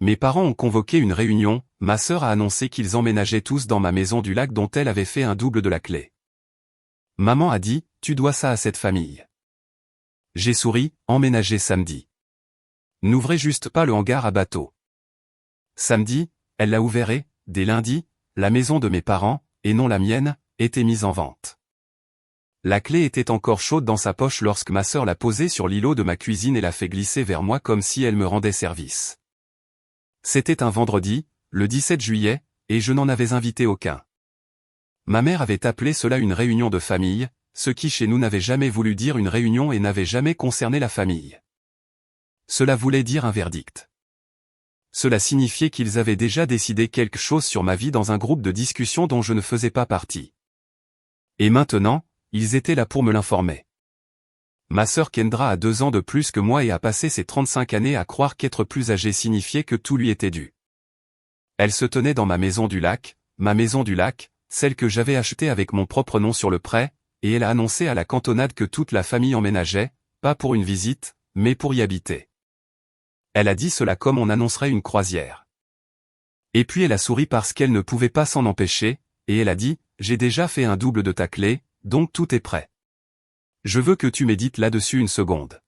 Mes parents ont convoqué une réunion, ma sœur a annoncé qu'ils emménageaient tous dans ma maison du lac dont elle avait fait un double de la clé. Maman a dit, tu dois ça à cette famille. J'ai souri, emménager samedi. N'ouvrez juste pas le hangar à bateau. Samedi, elle l'a ouvert et, dès lundi, la maison de mes parents, et non la mienne, était mise en vente. La clé était encore chaude dans sa poche lorsque ma sœur l'a posée sur l'îlot de ma cuisine et l'a fait glisser vers moi comme si elle me rendait service. C'était un vendredi, le 17 juillet, et je n'en avais invité aucun. Ma mère avait appelé cela une réunion de famille, ce qui chez nous n'avait jamais voulu dire une réunion et n'avait jamais concerné la famille. Cela voulait dire un verdict. Cela signifiait qu'ils avaient déjà décidé quelque chose sur ma vie dans un groupe de discussion dont je ne faisais pas partie. Et maintenant, ils étaient là pour me l'informer. Ma sœur Kendra a 2 ans de plus que moi et a passé ses 35 années à croire qu'être plus âgée signifiait que tout lui était dû. Elle se tenait dans ma maison du lac, celle que j'avais achetée avec mon propre nom sur le prêt, et elle a annoncé à la cantonade que toute la famille emménageait, pas pour une visite, mais pour y habiter. Elle a dit cela comme on annoncerait une croisière. Et puis elle a souri parce qu'elle ne pouvait pas s'en empêcher, et elle a dit, j'ai déjà fait un double de ta clé, donc tout est prêt. Je veux que tu médites là-dessus une seconde.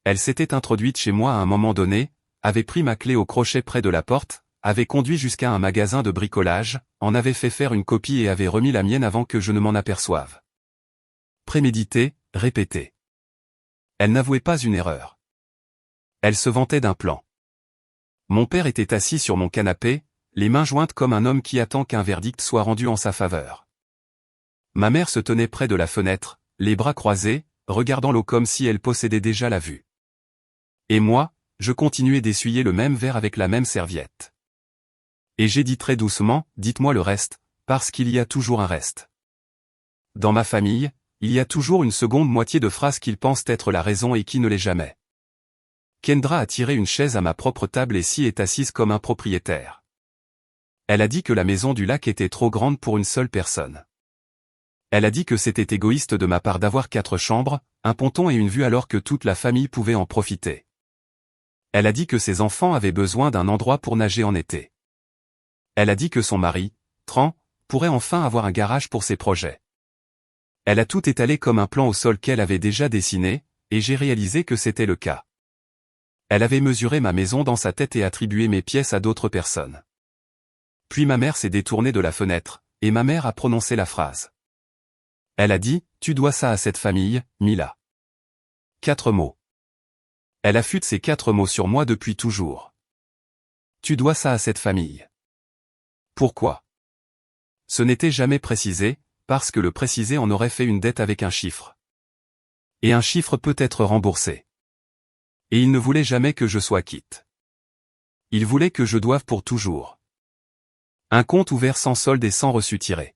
Elle s'était introduite chez moi à un moment donné, avait pris ma clé au crochet près de la porte, avait conduit jusqu'à un magasin de bricolage, en avait fait faire une copie et avait remis la mienne avant que je ne m'en aperçoive. Prémédité, répété. Elle n'avouait pas une erreur. Elle se vantait d'un plan. Mon père était assis sur mon canapé, les mains jointes comme un homme qui attend qu'un verdict soit rendu en sa faveur. Ma mère se tenait près de la fenêtre, les bras croisés, regardant l'eau comme si elle possédait déjà la vue. Et moi, je continuais d'essuyer le même verre avec la même serviette. Et j'ai dit très doucement, dites-moi le reste, parce qu'il y a toujours un reste. Dans ma famille, il y a toujours une seconde moitié de phrase qu'ils pensent être la raison et qui ne l'est jamais. Kendra a tiré une chaise à ma propre table et s'y est assise comme un propriétaire. Elle a dit que la maison du lac était trop grande pour une seule personne. Elle a dit que c'était égoïste de ma part d'avoir 4 chambres, un ponton et une vue alors que toute la famille pouvait en profiter. Elle a dit que ses enfants avaient besoin d'un endroit pour nager en été. Elle a dit que son mari, Tran, pourrait enfin avoir un garage pour ses projets. Elle a tout étalé comme un plan au sol qu'elle avait déjà dessiné, et j'ai réalisé que c'était le cas. Elle avait mesuré ma maison dans sa tête et attribué mes pièces à d'autres personnes. Puis ma mère s'est détournée de la fenêtre, et ma mère a prononcé la phrase. Elle a dit, tu dois ça à cette famille, Mila. 4 mots. Elle affûte ces 4 mots sur moi depuis toujours. Tu dois ça à cette famille. Pourquoi? Ce n'était jamais précisé, parce que le préciser en aurait fait une dette avec un chiffre. Et un chiffre peut être remboursé. Et il ne voulait jamais que je sois quitte. Il voulait que je doive pour toujours. Un compte ouvert sans solde et sans reçu tiré.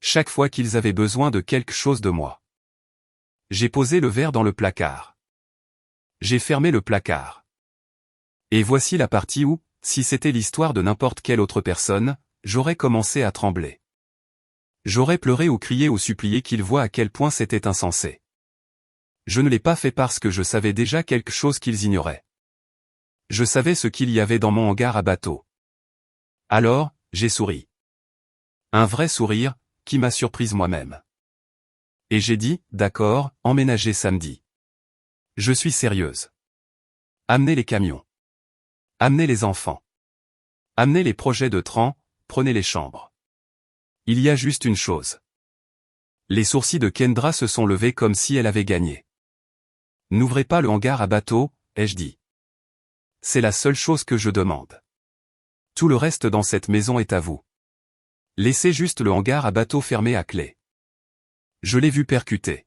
Chaque fois qu'ils avaient besoin de quelque chose de moi. J'ai posé le verre dans le placard. J'ai fermé le placard. Et voici la partie où, si c'était l'histoire de n'importe quelle autre personne, j'aurais commencé à trembler. J'aurais pleuré ou crié ou supplié qu'ils voient à quel point c'était insensé. Je ne l'ai pas fait parce que je savais déjà quelque chose qu'ils ignoraient. Je savais ce qu'il y avait dans mon hangar à bateau. Alors, j'ai souri. Un vrai sourire, qui m'a surprise moi-même. Et j'ai dit, d'accord, emménager samedi. Je suis sérieuse. Amenez les camions. Amenez les enfants. Amenez les projets de Tran, prenez les chambres. Il y a juste une chose. Les sourcils de Kendra se sont levés comme si elle avait gagné. N'ouvrez pas le hangar à bateau, ai-je dit. C'est la seule chose que je demande. Tout le reste dans cette maison est à vous. Laissez juste le hangar à bateau fermé à clé. Je l'ai vu percuter.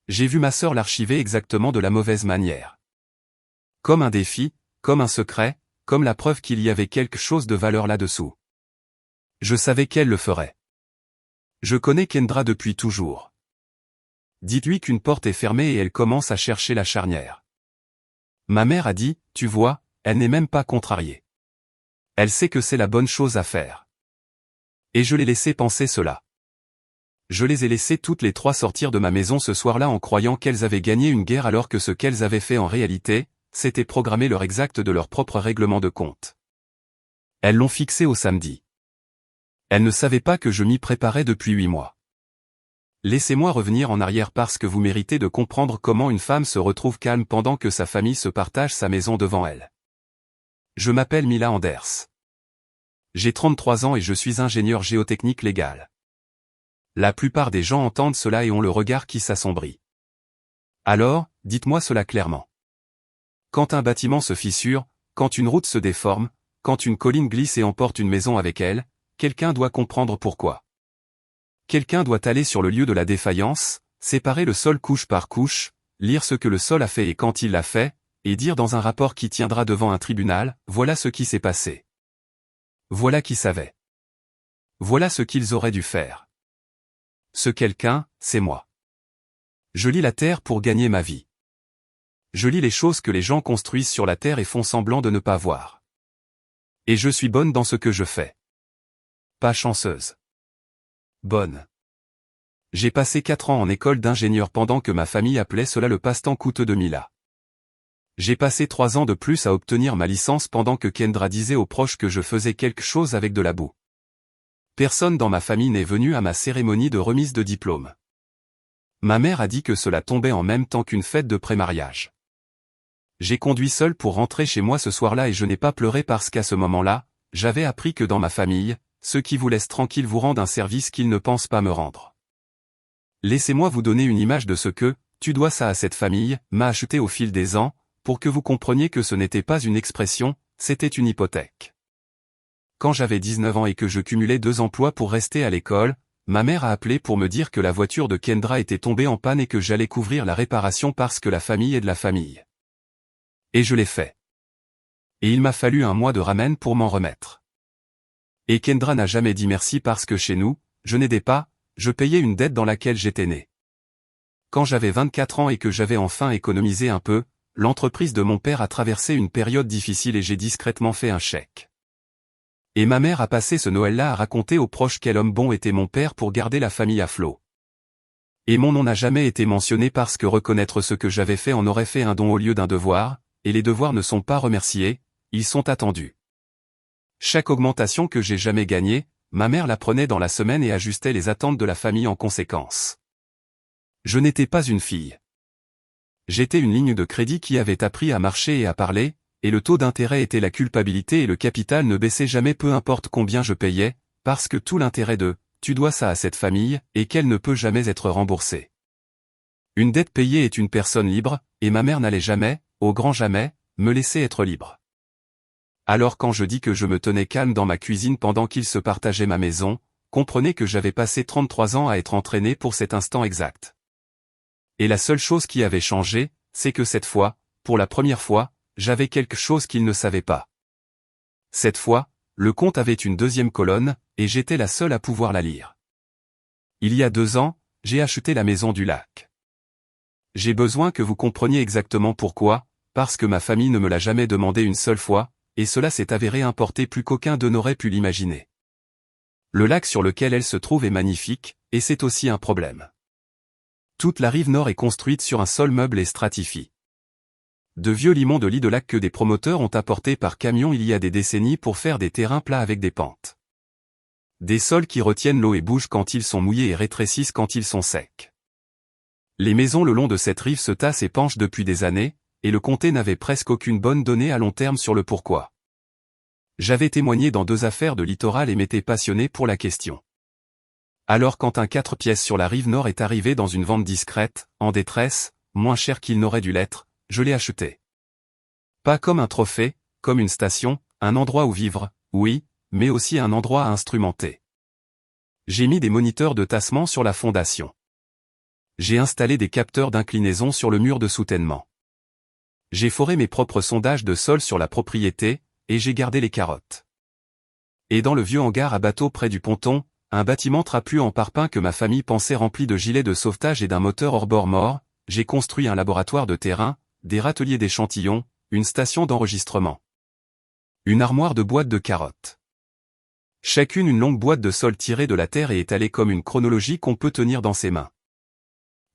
J'ai vu ma sœur l'archiver exactement de la mauvaise manière. Comme un défi, comme un secret, comme la preuve qu'il y avait quelque chose de valeur là-dessous. Je savais qu'elle le ferait. Je connais Kendra depuis toujours. Dites-lui qu'une porte est fermée et elle commence à chercher la charnière. Ma mère a dit, tu vois, elle n'est même pas contrariée. Elle sait que c'est la bonne chose à faire. Et je l'ai laissé penser cela. Je les ai laissées toutes les 3 sortir de ma maison ce soir-là en croyant qu'elles avaient gagné une guerre alors que ce qu'elles avaient fait en réalité, c'était programmer l'heure exacte de leur propre règlement de compte. Elles l'ont fixé au samedi. Elles ne savaient pas que je m'y préparais depuis 8 mois. Laissez-moi revenir en arrière parce que vous méritez de comprendre comment une femme se retrouve calme pendant que sa famille se partage sa maison devant elle. Je m'appelle Mila Anders. J'ai 33 ans et je suis ingénieur géotechnique légal. La plupart des gens entendent cela et ont le regard qui s'assombrit. Alors, dites-moi cela clairement. Quand un bâtiment se fissure, quand une route se déforme, quand une colline glisse et emporte une maison avec elle, quelqu'un doit comprendre pourquoi. Quelqu'un doit aller sur le lieu de la défaillance, séparer le sol couche par couche, lire ce que le sol a fait et quand il l'a fait, et dire dans un rapport qui tiendra devant un tribunal, voilà ce qui s'est passé. Voilà qui savait. Voilà ce qu'ils auraient dû faire. Ce quelqu'un, c'est moi. Je lis la terre pour gagner ma vie. Je lis les choses que les gens construisent sur la terre et font semblant de ne pas voir. Et je suis bonne dans ce que je fais. Pas chanceuse. Bonne. J'ai passé 4 ans en école d'ingénieur pendant que ma famille appelait cela le passe-temps coûteux de Mila. J'ai passé 3 ans de plus à obtenir ma licence pendant que Kendra disait aux proches que je faisais quelque chose avec de la boue. Personne dans ma famille n'est venu à ma cérémonie de remise de diplôme. Ma mère a dit que cela tombait en même temps qu'une fête de pré-mariage. J'ai conduit seul pour rentrer chez moi ce soir-là et je n'ai pas pleuré parce qu'à ce moment-là, j'avais appris que dans ma famille, ceux qui vous laissent tranquille vous rendent un service qu'ils ne pensent pas me rendre. Laissez-moi vous donner une image de ce que « tu dois ça à cette famille » m'a acheté au fil des ans, pour que vous compreniez que ce n'était pas une expression, c'était une hypothèque. Quand j'avais 19 ans et que je cumulais 2 emplois pour rester à l'école, ma mère a appelé pour me dire que la voiture de Kendra était tombée en panne et que j'allais couvrir la réparation parce que la famille est de la famille. Et je l'ai fait. Et il m'a fallu 1 mois de ramen pour m'en remettre. Et Kendra n'a jamais dit merci parce que chez nous, je n'aidais pas, je payais une dette dans laquelle j'étais né. Quand j'avais 24 ans et que j'avais enfin économisé un peu, l'entreprise de mon père a traversé une période difficile et j'ai discrètement fait un chèque. Et ma mère a passé ce Noël-là à raconter aux proches quel homme bon était mon père pour garder la famille à flot. Et mon nom n'a jamais été mentionné parce que reconnaître ce que j'avais fait en aurait fait un don au lieu d'un devoir, et les devoirs ne sont pas remerciés, ils sont attendus. Chaque augmentation que j'ai jamais gagnée, ma mère la prenait dans la semaine et ajustait les attentes de la famille en conséquence. Je n'étais pas une fille. J'étais une ligne de crédit qui avait appris à marcher et à parler, et le taux d'intérêt était la culpabilité et le capital ne baissait jamais peu importe combien je payais, parce que tout l'intérêt de « tu dois ça à cette famille » et qu'elle ne peut jamais être remboursée. Une dette payée est une personne libre, et ma mère n'allait jamais, au grand jamais, me laisser être libre. Alors quand je dis que je me tenais calme dans ma cuisine pendant qu'ils se partageaient ma maison, comprenez que j'avais passé 33 ans à être entraîné pour cet instant exact. Et la seule chose qui avait changé, c'est que cette fois, pour la première fois, j'avais quelque chose qu'ils ne savaient pas. Cette fois, le compte avait une 2e colonne, et j'étais la seule à pouvoir la lire. Il y a 2 ans, j'ai acheté la maison du lac. J'ai besoin que vous compreniez exactement pourquoi, parce que ma famille ne me l'a jamais demandé une seule fois, et cela s'est avéré importé plus qu'aucun d'eux n'aurait pu l'imaginer. Le lac sur lequel elle se trouve est magnifique, et c'est aussi un problème. Toute la rive nord est construite sur un sol meuble et stratifié. De vieux limons de lit de lac que des promoteurs ont apportés par camion il y a des décennies pour faire des terrains plats avec des pentes. Des sols qui retiennent l'eau et bougent quand ils sont mouillés et rétrécissent quand ils sont secs. Les maisons le long de cette rive se tassent et penchent depuis des années, et le comté n'avait presque aucune bonne donnée à long terme sur le pourquoi. J'avais témoigné dans 2 affaires de littoral et m'étais passionné pour la question. Alors quand un 4 pièces sur la rive nord est arrivé dans une vente discrète, en détresse, moins cher qu'il n'aurait dû l'être, je l'ai acheté. Pas comme un trophée, comme une station, un endroit où vivre, oui, mais aussi un endroit à instrumenter. J'ai mis des moniteurs de tassement sur la fondation. J'ai installé des capteurs d'inclinaison sur le mur de soutènement. J'ai foré mes propres sondages de sol sur la propriété, et j'ai gardé les carottes. Et dans le vieux hangar à bateau près du ponton, un bâtiment trapu en parpaing que ma famille pensait rempli de gilets de sauvetage et d'un moteur hors-bord mort, j'ai construit un laboratoire de terrain, des râteliers d'échantillons, une station d'enregistrement. Une armoire de boîtes de carottes. Chacune une longue boîte de sol tirée de la terre et étalée comme une chronologie qu'on peut tenir dans ses mains.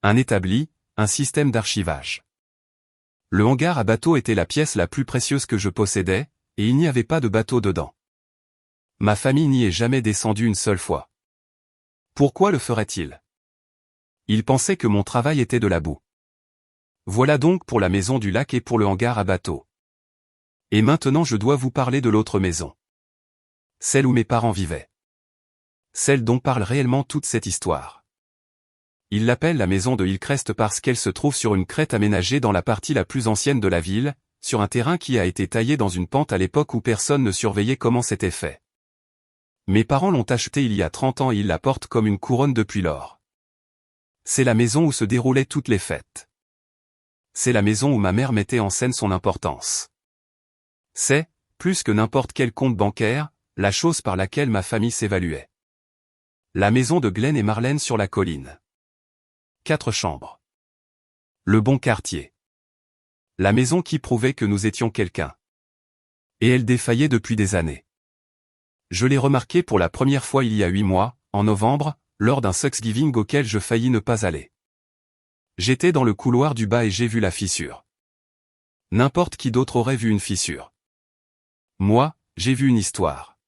Un établi, un système d'archivage. Le hangar à bateau était la pièce la plus précieuse que je possédais, et il n'y avait pas de bateau dedans. Ma famille n'y est jamais descendue une seule fois. Pourquoi le ferait-il? Ils pensaient que mon travail était de la boue. Voilà donc pour la maison du lac et pour le hangar à bateau. Et maintenant je dois vous parler de l'autre maison. Celle où mes parents vivaient. Celle dont parle réellement toute cette histoire. Ils l'appellent la maison de Hillcrest parce qu'elle se trouve sur une crête aménagée dans la partie la plus ancienne de la ville, sur un terrain qui a été taillé dans une pente à l'époque où personne ne surveillait comment c'était fait. Mes parents l'ont achetée il y a 30 ans et ils la portent comme une couronne depuis lors. C'est la maison où se déroulaient toutes les fêtes. C'est la maison où ma mère mettait en scène son importance. C'est, plus que n'importe quel compte bancaire, la chose par laquelle ma famille s'évaluait. La maison de Glenn et Marlène sur la colline. 4 chambres. Le bon quartier. La maison qui prouvait que nous étions quelqu'un. Et elle défaillait depuis des années. Je l'ai remarqué pour la première fois il y a 8 mois, en novembre, lors d'un Thanksgiving auquel je faillis ne pas aller. J'étais dans le couloir du bas et j'ai vu la fissure. N'importe qui d'autre aurait vu une fissure. Moi, j'ai vu une histoire.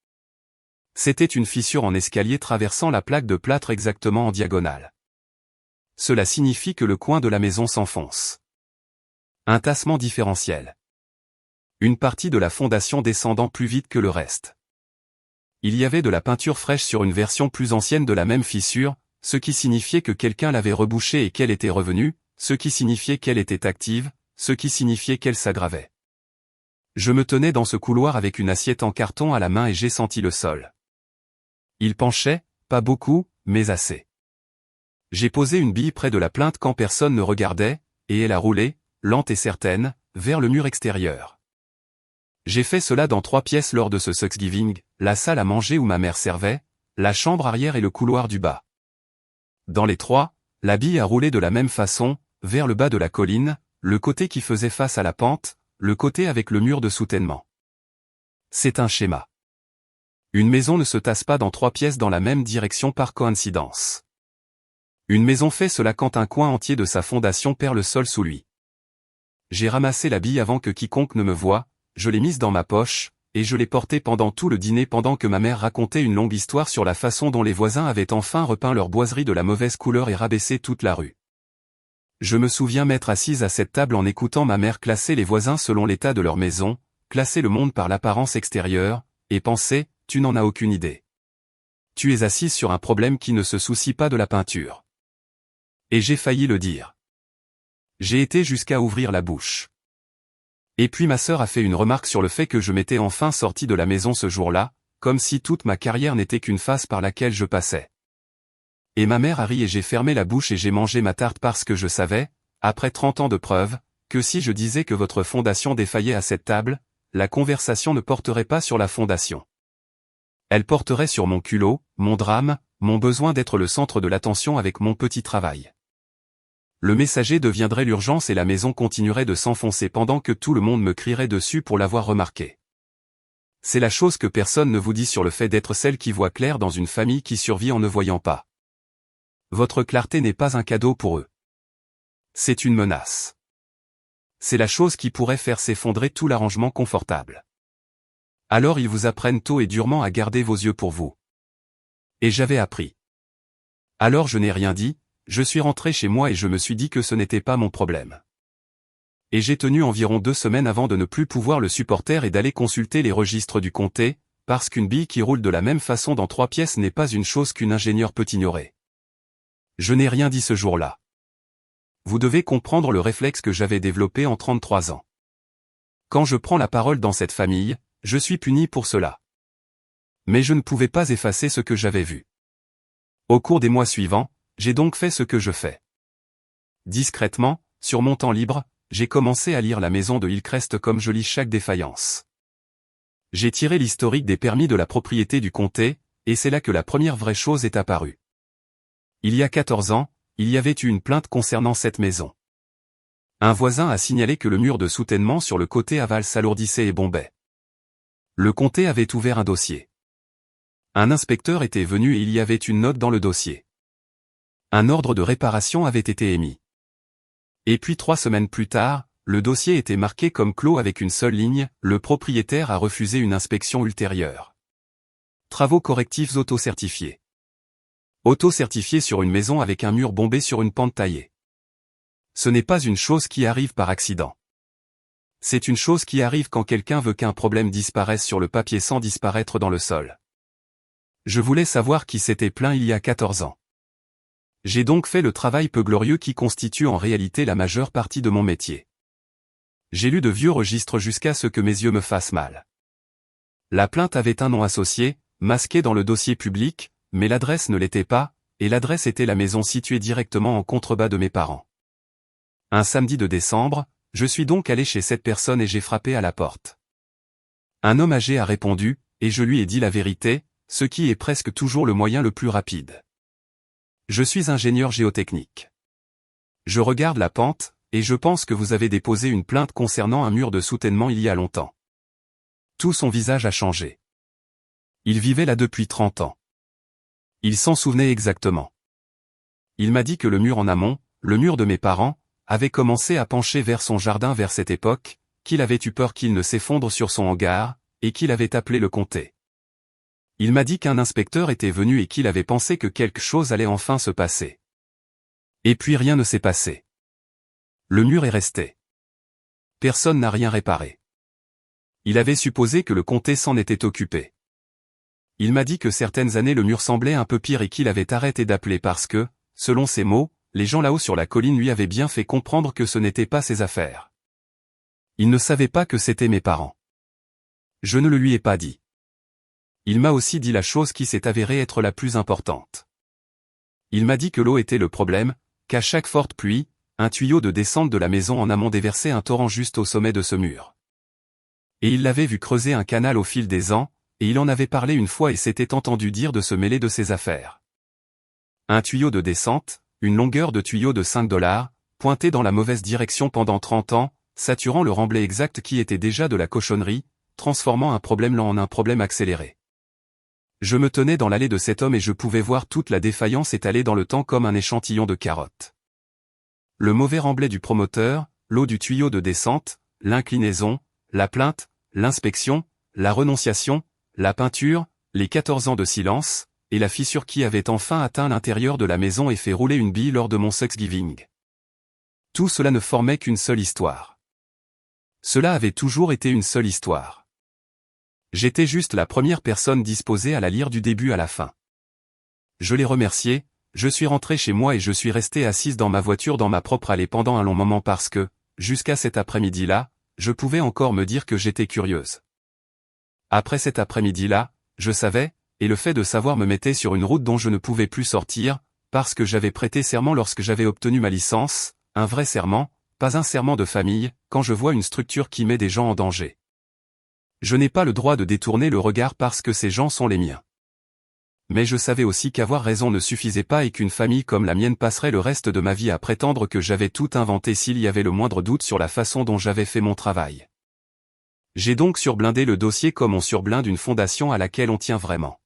C'était une fissure en escalier traversant la plaque de plâtre exactement en diagonale. Cela signifie que le coin de la maison s'enfonce. Un tassement différentiel. Une partie de la fondation descendant plus vite que le reste. Il y avait de la peinture fraîche sur une version plus ancienne de la même fissure, ce qui signifiait que quelqu'un l'avait rebouchée et qu'elle était revenue, ce qui signifiait qu'elle était active, ce qui signifiait qu'elle s'aggravait. Je me tenais dans ce couloir avec une assiette en carton à la main et j'ai senti le sol. Il penchait, pas beaucoup, mais assez. J'ai posé une bille près de la plinthe quand personne ne regardait, et elle a roulé, lente et certaine, vers le mur extérieur. J'ai fait cela dans 3 pièces lors de ce Thanksgiving, la salle à manger où ma mère servait, la chambre arrière et le couloir du bas. Dans les 3, la bille a roulé de la même façon, vers le bas de la colline, le côté qui faisait face à la pente, le côté avec le mur de soutènement. C'est un schéma. Une maison ne se tasse pas dans 3 pièces dans la même direction par coïncidence. Une maison fait cela quand un coin entier de sa fondation perd le sol sous lui. J'ai ramassé la bille avant que quiconque ne me voie, je l'ai mise dans ma poche, et je l'ai portée pendant tout le dîner pendant que ma mère racontait une longue histoire sur la façon dont les voisins avaient enfin repeint leur boiserie de la mauvaise couleur et rabaissé toute la rue. Je me souviens m'être assise à cette table en écoutant ma mère classer les voisins selon l'état de leur maison, classer le monde par l'apparence extérieure, et penser, tu n'en as aucune idée. Tu es assise sur un problème qui ne se soucie pas de la peinture. Et j'ai failli le dire. J'ai été jusqu'à ouvrir la bouche. Et puis ma sœur a fait une remarque sur le fait que je m'étais enfin sorti de la maison ce jour-là, comme si toute ma carrière n'était qu'une phase par laquelle je passais. Et ma mère a ri et j'ai fermé la bouche et j'ai mangé ma tarte parce que je savais, après 30 ans de preuves, que si je disais que votre fondation défaillait à cette table, la conversation ne porterait pas sur la fondation. Elle porterait sur mon culot, mon drame, mon besoin d'être le centre de l'attention avec mon petit travail. Le messager deviendrait l'urgence et la maison continuerait de s'enfoncer pendant que tout le monde me crierait dessus pour l'avoir remarqué. C'est la chose que personne ne vous dit sur le fait d'être celle qui voit clair dans une famille qui survit en ne voyant pas. Votre clarté n'est pas un cadeau pour eux. C'est une menace. C'est la chose qui pourrait faire s'effondrer tout l'arrangement confortable. Alors ils vous apprennent tôt et durement à garder vos yeux pour vous. Et j'avais appris. Alors je n'ai rien dit, je suis rentré chez moi et je me suis dit que ce n'était pas mon problème. Et j'ai tenu environ 2 semaines avant de ne plus pouvoir le supporter et d'aller consulter les registres du comté, parce qu'une bille qui roule de la même façon dans 3 pièces n'est pas une chose qu'un ingénieur peut ignorer. Je n'ai rien dit ce jour-là. Vous devez comprendre le réflexe que j'avais développé en 33 ans. Quand je prends la parole dans cette famille, je suis puni pour cela. Mais je ne pouvais pas effacer ce que j'avais vu. Au cours des mois suivants, j'ai donc fait ce que je fais. Discrètement, sur mon temps libre, j'ai commencé à lire La maison de Hillcrest comme je lis chaque défaillance. J'ai tiré l'historique des permis de la propriété du comté, et c'est là que la première vraie chose est apparue. Il y a 14 ans, il y avait eu une plainte concernant cette maison. Un voisin a signalé que le mur de soutènement sur le côté aval s'alourdissait et bombait. Le comté avait ouvert un dossier. Un inspecteur était venu et il y avait une note dans le dossier. Un ordre de réparation avait été émis. Et puis 3 semaines plus tard, le dossier était marqué comme clos avec une seule ligne, le propriétaire a refusé une inspection ultérieure. Travaux correctifs auto-certifiés. Auto-certifié sur une maison avec un mur bombé sur une pente taillée. Ce n'est pas une chose qui arrive par accident. C'est une chose qui arrive quand quelqu'un veut qu'un problème disparaisse sur le papier sans disparaître dans le sol. Je voulais savoir qui s'était plaint il y a 14 ans. J'ai donc fait le travail peu glorieux qui constitue en réalité la majeure partie de mon métier. J'ai lu de vieux registres jusqu'à ce que mes yeux me fassent mal. La plainte avait un nom associé, masqué dans le dossier public, mais l'adresse ne l'était pas, et l'adresse était la maison située directement en contrebas de mes parents. Un samedi de décembre, je suis donc allé chez cette personne et j'ai frappé à la porte. Un homme âgé a répondu, et je lui ai dit la vérité, ce qui est presque toujours le moyen le plus rapide. Je suis ingénieur géotechnique. Je regarde la pente, et je pense que vous avez déposé une plainte concernant un mur de soutènement il y a longtemps. Tout son visage a changé. Il vivait là depuis 30 ans. Il s'en souvenait exactement. Il m'a dit que le mur en amont, le mur de mes parents, avait commencé à pencher vers son jardin vers cette époque, qu'il avait eu peur qu'il ne s'effondre sur son hangar, et qu'il avait appelé le comté. Il m'a dit qu'un inspecteur était venu et qu'il avait pensé que quelque chose allait enfin se passer. Et puis rien ne s'est passé. Le mur est resté. Personne n'a rien réparé. Il avait supposé que le comté s'en était occupé. Il m'a dit que certaines années le mur semblait un peu pire et qu'il avait arrêté d'appeler parce que, selon ses mots, les gens là-haut sur la colline lui avaient bien fait comprendre que ce n'était pas ses affaires. Il ne savait pas que c'était mes parents. Je ne le lui ai pas dit. Il m'a aussi dit la chose qui s'est avérée être la plus importante. Il m'a dit que l'eau était le problème, qu'à chaque forte pluie, un tuyau de descente de la maison en amont déversait un torrent juste au sommet de ce mur. Et il l'avait vu creuser un canal au fil des ans, et il en avait parlé une fois et s'était entendu dire de se mêler de ses affaires. Un tuyau de descente, une longueur de tuyau de $5, pointé dans la mauvaise direction pendant 30 ans, saturant le remblai exact qui était déjà de la cochonnerie, transformant un problème lent en un problème accéléré. Je me tenais dans l'allée de cet homme et je pouvais voir toute la défaillance étalée dans le temps comme un échantillon de carottes. Le mauvais remblai du promoteur, l'eau du tuyau de descente, l'inclinaison, la plainte, l'inspection, la renonciation, la peinture, les 14 ans de silence, et la fissure qui avait enfin atteint l'intérieur de la maison et fait rouler une bille lors de mon Thanksgiving. Tout cela ne formait qu'une seule histoire. Cela avait toujours été une seule histoire. J'étais juste la première personne disposée à la lire du début à la fin. Je l'ai remercié, je suis rentré chez moi et je suis resté assise dans ma voiture dans ma propre allée pendant un long moment parce que, jusqu'à cet après-midi-là, je pouvais encore me dire que j'étais curieuse. Après cet après-midi-là, je savais, et le fait de savoir me mettait sur une route dont je ne pouvais plus sortir, parce que j'avais prêté serment lorsque j'avais obtenu ma licence, un vrai serment, pas un serment de famille, quand je vois une structure qui met des gens en danger. Je n'ai pas le droit de détourner le regard parce que ces gens sont les miens. Mais je savais aussi qu'avoir raison ne suffisait pas et qu'une famille comme la mienne passerait le reste de ma vie à prétendre que j'avais tout inventé s'il y avait le moindre doute sur la façon dont j'avais fait mon travail. J'ai donc surblindé le dossier comme on surblinde une fondation à laquelle on tient vraiment.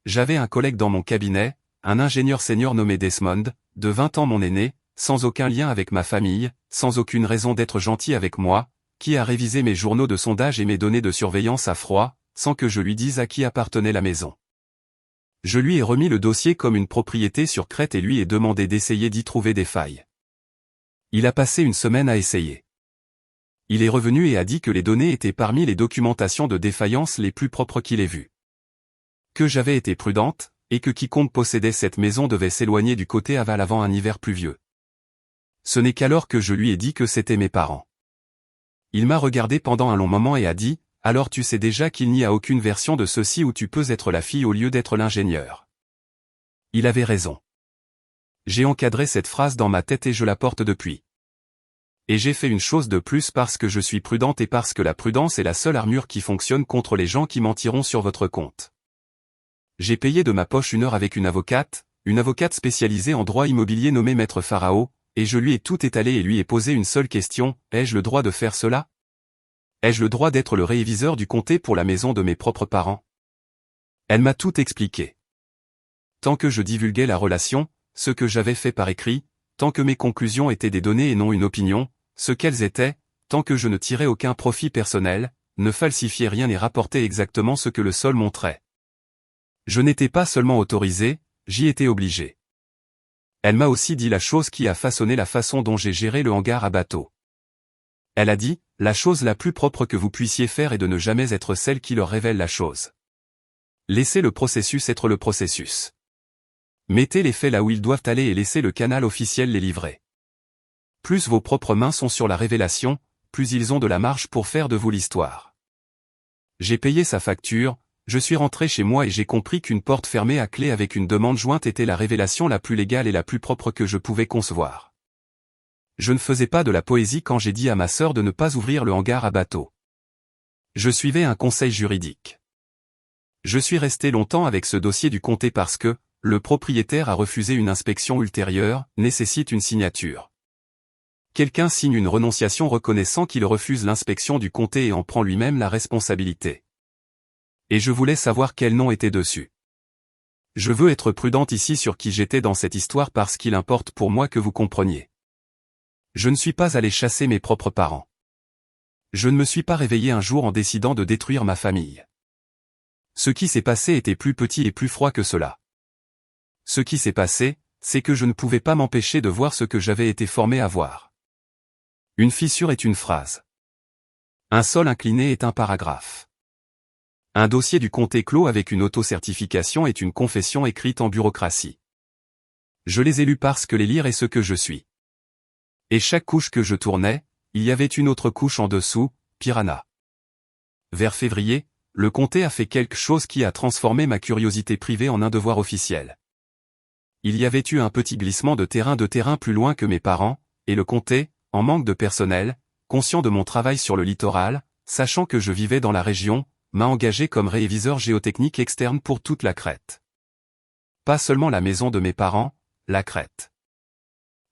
J'avais un collègue dans mon cabinet, un ingénieur senior nommé Desmond, de 20 ans mon aîné, sans aucun lien avec ma famille, sans aucune raison d'être gentil avec moi, qui a révisé mes journaux de sondage et mes données de surveillance à froid, sans que je lui dise à qui appartenait la maison. Je lui ai remis le dossier comme une propriété sur Crète et lui ai demandé d'essayer d'y trouver des failles. Il a passé une semaine à essayer. Il est revenu et a dit que les données étaient parmi les documentations de défaillance les plus propres qu'il ait vues. Que j'avais été prudente, et que quiconque possédait cette maison devait s'éloigner du côté aval avant un hiver pluvieux. Ce n'est qu'alors que je lui ai dit que c'était mes parents. Il m'a regardé pendant un long moment et a dit, « Alors tu sais déjà qu'il n'y a aucune version de ceci où tu peux être la fille au lieu d'être l'ingénieur. » Il avait raison. J'ai encadré cette phrase dans ma tête et je la porte depuis. Et j'ai fait une chose de plus parce que je suis prudente et parce que la prudence est la seule armure qui fonctionne contre les gens qui mentiront sur votre compte. J'ai payé de ma poche une heure avec une avocate spécialisée en droit immobilier nommée Maître Pharaon, et je lui ai tout étalé et lui ai posé une seule question, ai-je le droit de faire cela? Ai-je le droit d'être le réviseur du comté pour la maison de mes propres parents? Elle m'a tout expliqué. Tant que je divulguais la relation, ce que j'avais fait par écrit, tant que mes conclusions étaient des données et non une opinion, ce qu'elles étaient, tant que je ne tirais aucun profit personnel, ne falsifiais rien et rapportais exactement ce que le sol montrait. Je n'étais pas seulement autorisé, j'y étais obligé. Elle m'a aussi dit la chose qui a façonné la façon dont j'ai géré le hangar à bateau. Elle a dit, la chose la plus propre que vous puissiez faire est de ne jamais être celle qui leur révèle la chose. Laissez le processus être le processus. Mettez les faits là où ils doivent aller et laissez le canal officiel les livrer. Plus vos propres mains sont sur la révélation, plus ils ont de la marge pour faire de vous l'histoire. J'ai payé sa facture, je suis rentré chez moi et j'ai compris qu'une porte fermée à clé avec une demande jointe était la révélation la plus légale et la plus propre que je pouvais concevoir. Je ne faisais pas de la poésie quand j'ai dit à ma sœur de ne pas ouvrir le hangar à bateau. Je suivais un conseil juridique. Je suis resté longtemps avec ce dossier du comté parce que, le propriétaire a refusé une inspection ultérieure, nécessite une signature. Quelqu'un signe une renonciation reconnaissant qu'il refuse l'inspection du comté et en prend lui-même la responsabilité. Et je voulais savoir quel nom était dessus. Je veux être prudente ici sur qui j'étais dans cette histoire parce qu'il importe pour moi que vous compreniez. Je ne suis pas allé chasser mes propres parents. Je ne me suis pas réveillé un jour en décidant de détruire ma famille. Ce qui s'est passé était plus petit et plus froid que cela. Ce qui s'est passé, c'est que je ne pouvais pas m'empêcher de voir ce que j'avais été formé à voir. Une fissure est une phrase. Un sol incliné est un paragraphe. Un dossier du comté clos avec une autocertification est une confession écrite en bureaucratie. Je les ai lus parce que les lire est ce que je suis. Et chaque couche que je tournais, il y avait une autre couche en dessous, piranha. Vers février, le comté a fait quelque chose qui a transformé ma curiosité privée en un devoir officiel. Il y avait eu un petit glissement de terrain plus loin que mes parents, et le comté, en manque de personnel, conscient de mon travail sur le littoral, sachant que je vivais dans la région, m'a engagé comme réviseur géotechnique externe pour toute la crête. Pas seulement la maison de mes parents, la crête.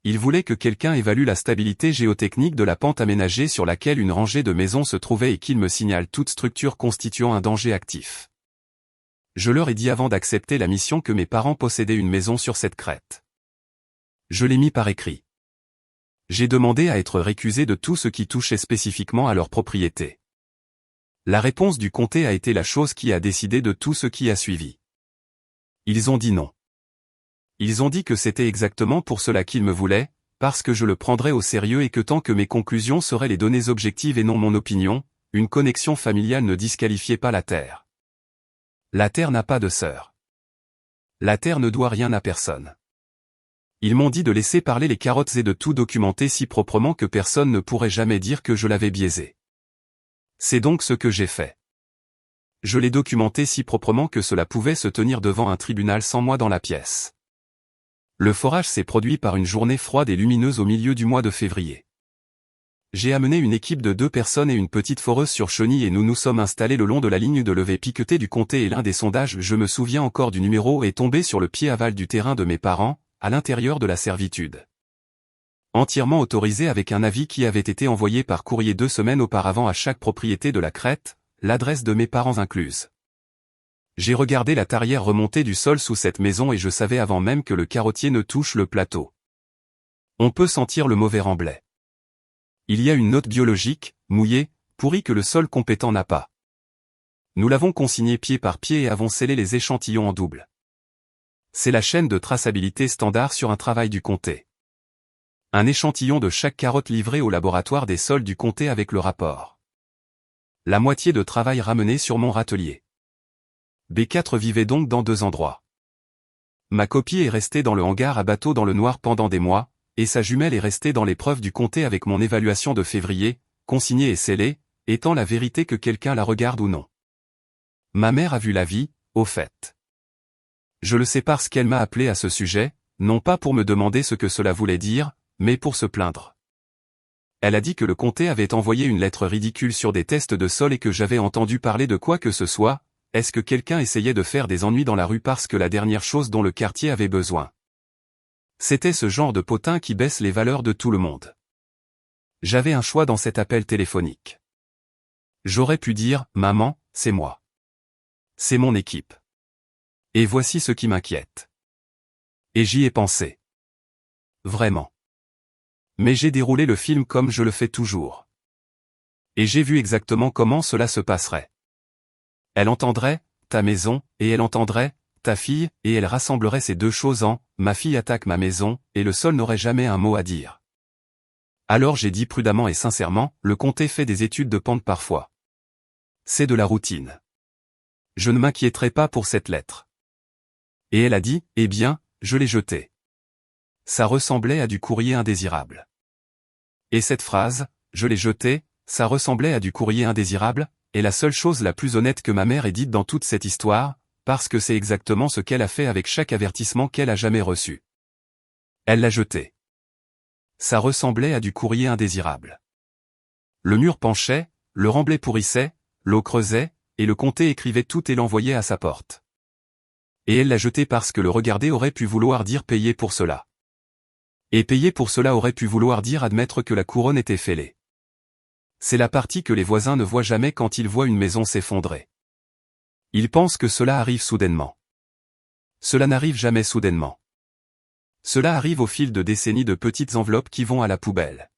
Il voulait que quelqu'un évalue la stabilité géotechnique de la pente aménagée sur laquelle une rangée de maisons se trouvait et qu'il me signale toute structure constituant un danger actif. Je leur ai dit avant d'accepter la mission que mes parents possédaient une maison sur cette crête. Je l'ai mis par écrit. J'ai demandé à être récusé de tout ce qui touchait spécifiquement à leur propriété. La réponse du comté a été la chose qui a décidé de tout ce qui a suivi. Ils ont dit non. Ils ont dit que c'était exactement pour cela qu'ils me voulaient, parce que je le prendrais au sérieux et que tant que mes conclusions seraient les données objectives et non mon opinion, une connexion familiale ne disqualifiait pas la Terre. La Terre n'a pas de sœur. La Terre ne doit rien à personne. Ils m'ont dit de laisser parler les carottes et de tout documenter si proprement que personne ne pourrait jamais dire que je l'avais biaisé. C'est donc ce que j'ai fait. Je l'ai documenté si proprement que cela pouvait se tenir devant un tribunal sans moi dans la pièce. Le forage s'est produit par une journée froide et lumineuse au milieu du mois de février. J'ai amené une équipe de 2 personnes et une petite foreuse sur chenille et nous nous sommes installés le long de la ligne de levée piquetée du comté et l'un des sondages, je me souviens encore du numéro, est tombé sur le pied aval du terrain de mes parents, à l'intérieur de la servitude. Entièrement autorisé avec un avis qui avait été envoyé par courrier 2 semaines auparavant à chaque propriété de la crête, l'adresse de mes parents incluse. J'ai regardé la tarière remontée du sol sous cette maison et je savais avant même que le carottier ne touche le plateau. On peut sentir le mauvais remblai. Il y a une note biologique, mouillée, pourrie que le sol compétent n'a pas. Nous l'avons consigné pied par pied et avons scellé les échantillons en double. C'est la chaîne de traçabilité standard sur un travail du comté. Un échantillon de chaque carotte livré au laboratoire des sols du comté avec le rapport. La moitié de travail ramené sur mon râtelier. B4 vivait donc dans 2 endroits. Ma copie est restée dans le hangar à bateau dans le noir pendant des mois, et sa jumelle est restée dans l'épreuve du comté avec mon évaluation de février, consignée et scellée, étant la vérité que quelqu'un la regarde ou non. Ma mère a vu la vie, au fait. Je le sais parce qu'elle m'a appelé à ce sujet, non pas pour me demander ce que cela voulait dire, mais pour se plaindre. Elle a dit que le comté avait envoyé une lettre ridicule sur des tests de sol et que j'avais entendu parler de quoi que ce soit. Est-ce que quelqu'un essayait de faire des ennuis dans la rue parce que la dernière chose dont le quartier avait besoin? C'était ce genre de potin qui baisse les valeurs de tout le monde. J'avais un choix dans cet appel téléphonique. J'aurais pu dire, maman, c'est moi. C'est mon équipe. Et voici ce qui m'inquiète. Et j'y ai pensé. Vraiment. Mais j'ai déroulé le film comme je le fais toujours. Et j'ai vu exactement comment cela se passerait. Elle entendrait ta maison, et elle entendrait ta fille, et elle rassemblerait ces deux choses en ma fille attaque ma maison, et le sol n'aurait jamais un mot à dire. Alors j'ai dit prudemment et sincèrement, le comté fait des études de pente parfois. C'est de la routine. Je ne m'inquiéterai pas pour cette lettre. Et elle a dit, eh bien, je l'ai jetée. Ça ressemblait à du courrier indésirable. Et cette phrase, je l'ai jetée, ça ressemblait à du courrier indésirable, est la seule chose la plus honnête que ma mère ait dite dans toute cette histoire, parce que c'est exactement ce qu'elle a fait avec chaque avertissement qu'elle a jamais reçu. Elle l'a jeté. Ça ressemblait à du courrier indésirable. Le mur penchait, le remblai pourrissait, l'eau creusait, et le comté écrivait tout et l'envoyait à sa porte. Et elle l'a jeté parce que le regarder aurait pu vouloir dire payer pour cela. Et payer pour cela aurait pu vouloir dire admettre que la couronne était fêlée. C'est la partie que les voisins ne voient jamais quand ils voient une maison s'effondrer. Ils pensent que cela arrive soudainement. Cela n'arrive jamais soudainement. Cela arrive au fil de décennies de petites enveloppes qui vont à la poubelle.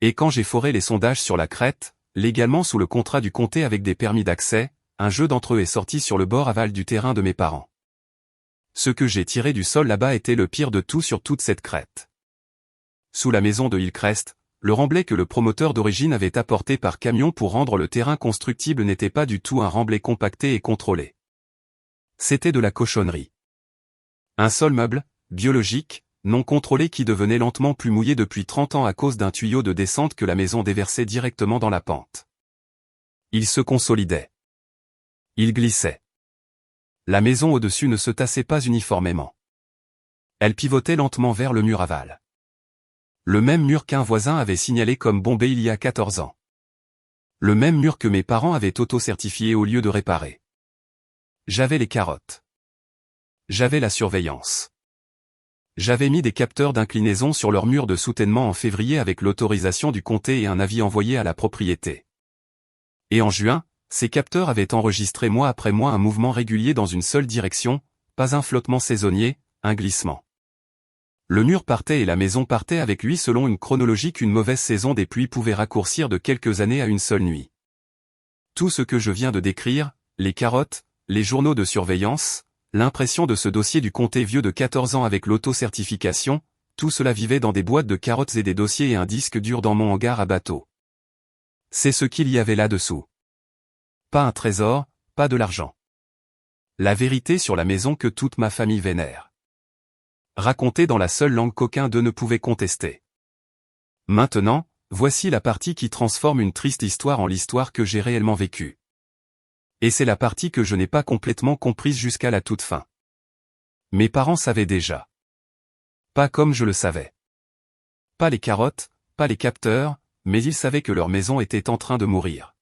Et quand j'ai foré les sondages sur la crête, légalement sous le contrat du comté avec des permis d'accès, un jeu d'entre eux est sorti sur le bord aval du terrain de mes parents. Ce que j'ai tiré du sol là-bas était le pire de tout sur toute cette crête. Sous la maison de Hillcrest, le remblai que le promoteur d'origine avait apporté par camion pour rendre le terrain constructible n'était pas du tout un remblai compacté et contrôlé. C'était de la cochonnerie. Un sol meuble, biologique, non contrôlé qui devenait lentement plus mouillé depuis 30 ans à cause d'un tuyau de descente que la maison déversait directement dans la pente. Il se consolidait. Il glissait. La maison au-dessus ne se tassait pas uniformément. Elle pivotait lentement vers le mur aval. Le même mur qu'un voisin avait signalé comme bombé il y a 14 ans. Le même mur que mes parents avaient auto-certifié au lieu de réparer. J'avais les carottes. J'avais la surveillance. J'avais mis des capteurs d'inclinaison sur leur mur de soutènement en février avec l'autorisation du comté et un avis envoyé à la propriété. Et en juin, ces capteurs avaient enregistré mois après mois un mouvement régulier dans une seule direction, pas un flottement saisonnier, un glissement. Le mur partait et la maison partait avec lui selon une chronologie qu'une mauvaise saison des pluies pouvait raccourcir de quelques années à une seule nuit. Tout ce que je viens de décrire, les carottes, les journaux de surveillance, l'impression de ce dossier du comté vieux de 14 ans avec l'auto-certification, tout cela vivait dans des boîtes de carottes et des dossiers et un disque dur dans mon hangar à bateau. C'est ce qu'il y avait là-dessous. Pas un trésor, pas de l'argent. La vérité sur la maison que toute ma famille vénère. Racontée dans la seule langue qu'aucun d'eux ne pouvait contester. Maintenant, voici la partie qui transforme une triste histoire en l'histoire que j'ai réellement vécue. Et c'est la partie que je n'ai pas complètement comprise jusqu'à la toute fin. Mes parents savaient déjà. Pas comme je le savais. Pas les carottes, pas les capteurs, mais ils savaient que leur maison était en train de mourir.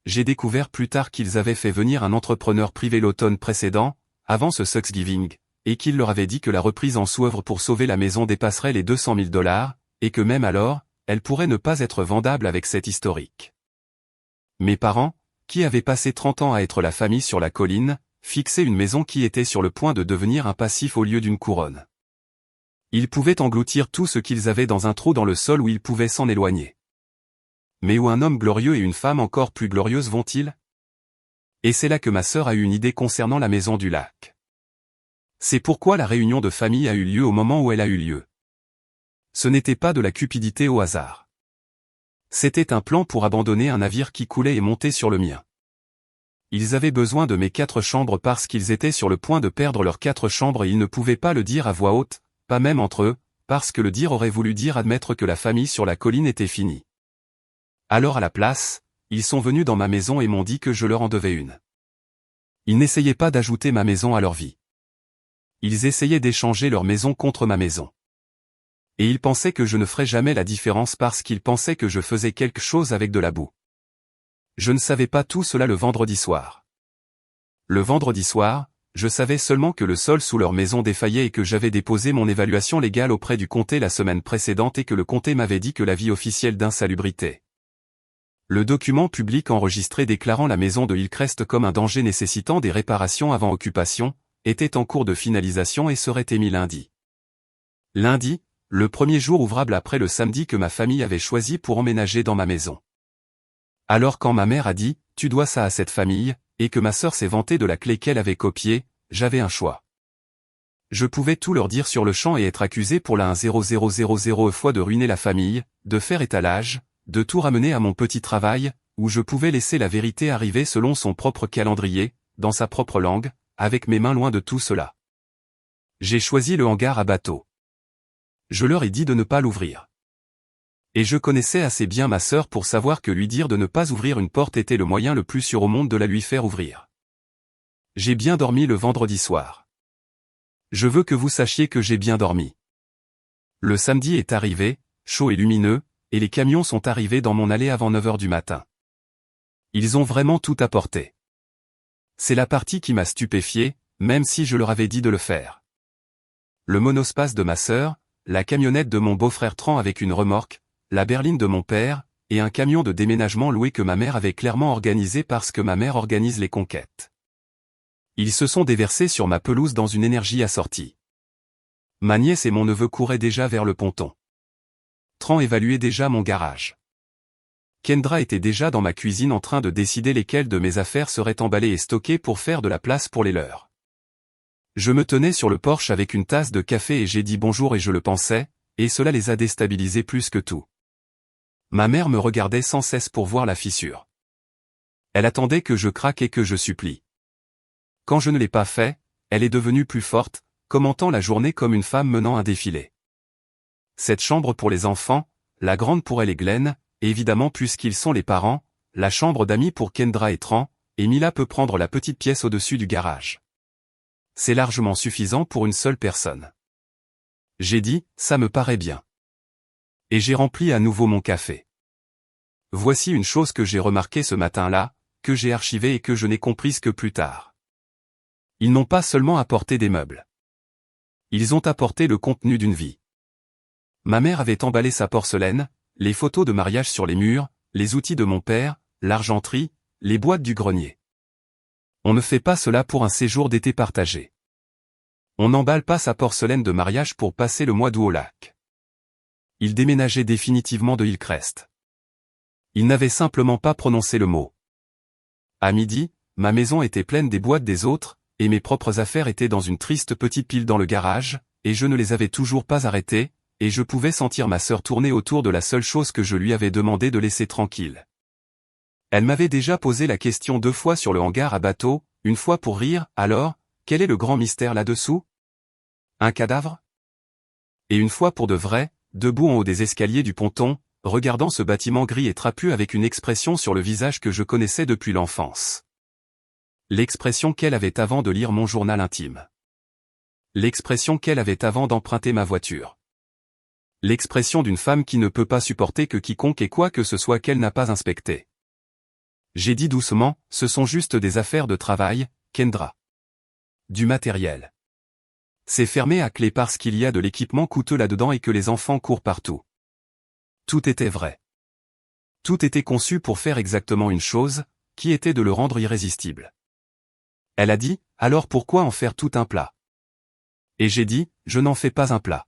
J'ai découvert plus tard qu'ils avaient fait venir un entrepreneur privé l'automne précédent, avant ce Thanksgiving, et qu'il leur avait dit que la reprise en sous-œuvre pour sauver la maison dépasserait les $200 000, et que même alors, elle pourrait ne pas être vendable avec cet historique. Mes parents, qui avaient passé 30 ans à être la famille sur la colline, fixaient une maison qui était sur le point de devenir un passif au lieu d'une couronne. Ils pouvaient engloutir tout ce qu'ils avaient dans un trou dans le sol où ils pouvaient s'en éloigner. Mais où un homme glorieux et une femme encore plus glorieuse vont-ils? Et c'est là que ma sœur a eu une idée concernant la maison du lac. C'est pourquoi la réunion de famille a eu lieu au moment où elle a eu lieu. Ce n'était pas de la cupidité au hasard. C'était un plan pour abandonner un navire qui coulait et monter sur le mien. Ils avaient besoin de mes 4 chambres parce qu'ils étaient sur le point de perdre leurs 4 chambres et ils ne pouvaient pas le dire à voix haute, pas même entre eux, parce que le dire aurait voulu dire admettre que la famille sur la colline était finie. Alors à la place, ils sont venus dans ma maison et m'ont dit que je leur en devais une. Ils n'essayaient pas d'ajouter ma maison à leur vie. Ils essayaient d'échanger leur maison contre ma maison. Et ils pensaient que je ne ferais jamais la différence parce qu'ils pensaient que je faisais quelque chose avec de la boue. Je ne savais pas tout cela le vendredi soir. Le vendredi soir, je savais seulement que le sol sous leur maison défaillait et que j'avais déposé mon évaluation légale auprès du comté la semaine précédente et que le comté m'avait dit que l'avis officiel d'insalubrité. Le document public enregistré déclarant la maison de Hillcrest comme un danger nécessitant des réparations avant occupation, était en cours de finalisation et serait émis lundi. Lundi, le premier jour ouvrable après le samedi que ma famille avait choisi pour emménager dans ma maison. Alors quand ma mère a dit « Tu dois ça à cette famille » et que ma sœur s'est vantée de la clé qu'elle avait copiée, j'avais un choix. Je pouvais tout leur dire sur le champ et être accusé pour la 1,0000 fois de ruiner la famille, de faire étalage, de tout ramener à mon petit travail, ou je pouvais laisser la vérité arriver selon son propre calendrier, dans sa propre langue, avec mes mains loin de tout cela. J'ai choisi le hangar à bateau. Je leur ai dit de ne pas l'ouvrir. Et je connaissais assez bien ma sœur pour savoir que lui dire de ne pas ouvrir une porte était le moyen le plus sûr au monde de la lui faire ouvrir. J'ai bien dormi le vendredi soir. Je veux que vous sachiez que j'ai bien dormi. Le samedi est arrivé, chaud et lumineux, et les camions sont arrivés dans mon allée avant 9 h du matin. Ils ont vraiment tout apporté. C'est la partie qui m'a stupéfié, même si je leur avais dit de le faire. Le monospace de ma sœur, la camionnette de mon beau-frère Tran avec une remorque, la berline de mon père, et un camion de déménagement loué que ma mère avait clairement organisé parce que ma mère organise les conquêtes. Ils se sont déversés sur ma pelouse dans une énergie assortie. Ma nièce et mon neveu couraient déjà vers le ponton. Tran évaluait déjà mon garage. Kendra était déjà dans ma cuisine en train de décider lesquelles de mes affaires seraient emballées et stockées pour faire de la place pour les leurs. Je me tenais sur le porche avec une tasse de café et j'ai dit bonjour et je le pensais, et cela les a déstabilisés plus que tout. Ma mère me regardait sans cesse pour voir la fissure. Elle attendait que je craque et que je supplie. Quand je ne l'ai pas fait, elle est devenue plus forte, commentant la journée comme une femme menant un défilé. Cette chambre pour les enfants, la grande pour elle et Glenn, évidemment puisqu'ils sont les parents, la chambre d'amis pour Kendra et Tran, et Mila peut prendre la petite pièce au-dessus du garage. C'est largement suffisant pour une seule personne. J'ai dit, ça me paraît bien. Et j'ai rempli à nouveau mon café. Voici une chose que j'ai remarquée ce matin-là, que j'ai archivée et que je n'ai comprise que plus tard. Ils n'ont pas seulement apporté des meubles. Ils ont apporté le contenu d'une vie. Ma mère avait emballé sa porcelaine, les photos de mariage sur les murs, les outils de mon père, l'argenterie, les boîtes du grenier. On ne fait pas cela pour un séjour d'été partagé. On n'emballe pas sa porcelaine de mariage pour passer le mois d'août au lac. Il déménageait définitivement de Hillcrest. Il n'avait simplement pas prononcé le mot. À midi, ma maison était pleine des boîtes des autres, et mes propres affaires étaient dans une triste petite pile dans le garage, et je ne les avais toujours pas arrêtées, et je pouvais sentir ma sœur tourner autour de la seule chose que je lui avais demandé de laisser tranquille. Elle m'avait déjà posé la question 2 fois sur le hangar à bateau, une fois pour rire, alors, quel est le grand mystère là-dessous? Un cadavre? Et une fois pour de vrai, debout en haut des escaliers du ponton, regardant ce bâtiment gris et trapu avec une expression sur le visage que je connaissais depuis l'enfance. L'expression qu'elle avait avant de lire mon journal intime. L'expression qu'elle avait avant d'emprunter ma voiture. L'expression d'une femme qui ne peut pas supporter que quiconque ait quoi que ce soit qu'elle n'a pas inspecté. J'ai dit doucement, ce sont juste des affaires de travail, Kendra. Du matériel. C'est fermé à clé parce qu'il y a de l'équipement coûteux là-dedans et que les enfants courent partout. Tout était vrai. Tout était conçu pour faire exactement une chose, qui était de le rendre irrésistible. Elle a dit, alors pourquoi en faire tout un plat? Et j'ai dit, je n'en fais pas un plat.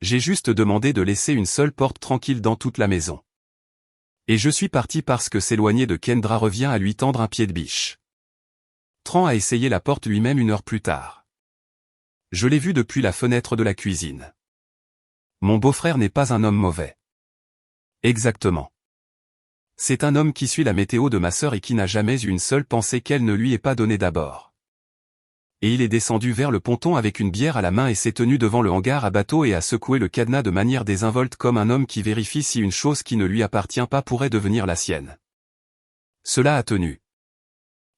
J'ai juste demandé de laisser une seule porte tranquille dans toute la maison. Et je suis parti parce que s'éloigner de Kendra revient à lui tendre un pied de biche. Tran a essayé la porte lui-même 1 heure plus tard. Je l'ai vu depuis la fenêtre de la cuisine. Mon beau-frère n'est pas un homme mauvais. Exactement. C'est un homme qui suit la météo de ma sœur et qui n'a jamais eu une seule pensée qu'elle ne lui ait pas donnée d'abord. Et il est descendu vers le ponton avec une bière à la main et s'est tenu devant le hangar à bateau et a secoué le cadenas de manière désinvolte comme un homme qui vérifie si une chose qui ne lui appartient pas pourrait devenir la sienne. Cela a tenu.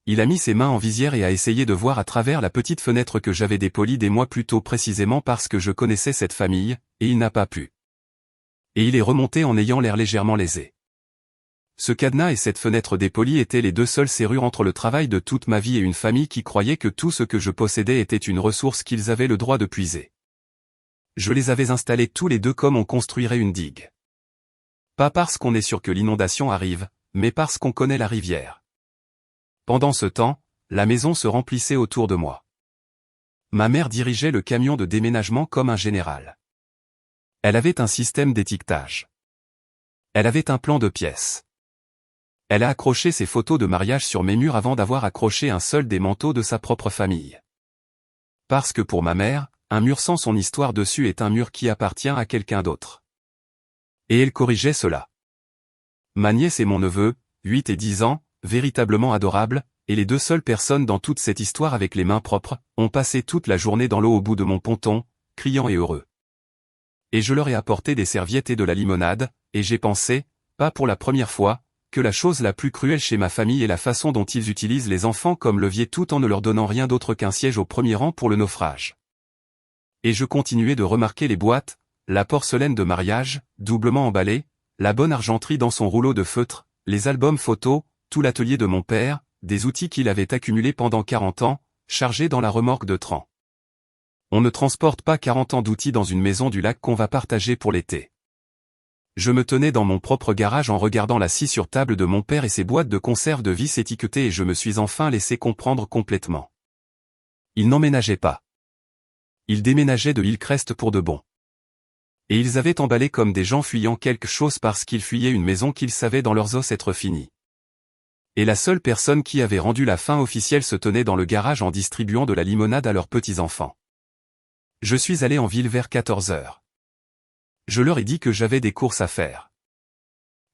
Il a mis ses mains en visière et a essayé de voir à travers la petite fenêtre que j'avais dépolie des mois plus tôt précisément parce que je connaissais cette famille, et il n'a pas pu. Et il est remonté en ayant l'air légèrement lésé. Ce cadenas et cette fenêtre dépolie étaient les 2 seules serrures entre le travail de toute ma vie et une famille qui croyait que tout ce que je possédais était une ressource qu'ils avaient le droit de puiser. Je les avais installés tous les 2 comme on construirait une digue. Pas parce qu'on est sûr que l'inondation arrive, mais parce qu'on connaît la rivière. Pendant ce temps, la maison se remplissait autour de moi. Ma mère dirigeait le camion de déménagement comme un général. Elle avait un système d'étiquetage. Elle avait un plan de pièces. Elle a accroché ses photos de mariage sur mes murs avant d'avoir accroché un seul des manteaux de sa propre famille. Parce que pour ma mère, un mur sans son histoire dessus est un mur qui appartient à quelqu'un d'autre. Et elle corrigeait cela. Ma nièce et mon neveu, 8 et 10 ans, véritablement adorables, et les deux seules personnes dans toute cette histoire avec les mains propres, ont passé toute la journée dans l'eau au bout de mon ponton, criant et heureux. Et je leur ai apporté des serviettes et de la limonade, et j'ai pensé, pas pour la première fois, que la chose la plus cruelle chez ma famille est la façon dont ils utilisent les enfants comme levier tout en ne leur donnant rien d'autre qu'un siège au premier rang pour le naufrage. Et je continuais de remarquer les boîtes, la porcelaine de mariage, doublement emballée, la bonne argenterie dans son rouleau de feutre, les albums photos, tout l'atelier de mon père, des outils qu'il avait accumulés pendant 40 ans, chargés dans la remorque de Tran. On ne transporte pas 40 ans d'outils dans une maison du lac qu'on va partager pour l'été. Je me tenais dans mon propre garage en regardant la scie sur table de mon père et ses boîtes de conserve de vis étiquetées et je me suis enfin laissé comprendre complètement. Ils n'emménageaient pas. Ils déménageaient de Hillcrest pour de bon. Et ils avaient emballé comme des gens fuyant quelque chose parce qu'ils fuyaient une maison qu'ils savaient dans leurs os être finie. Et la seule personne qui avait rendu la fin officielle se tenait dans le garage en distribuant de la limonade à leurs petits-enfants. Je suis allé en ville vers 14 heures. Je leur ai dit que j'avais des courses à faire.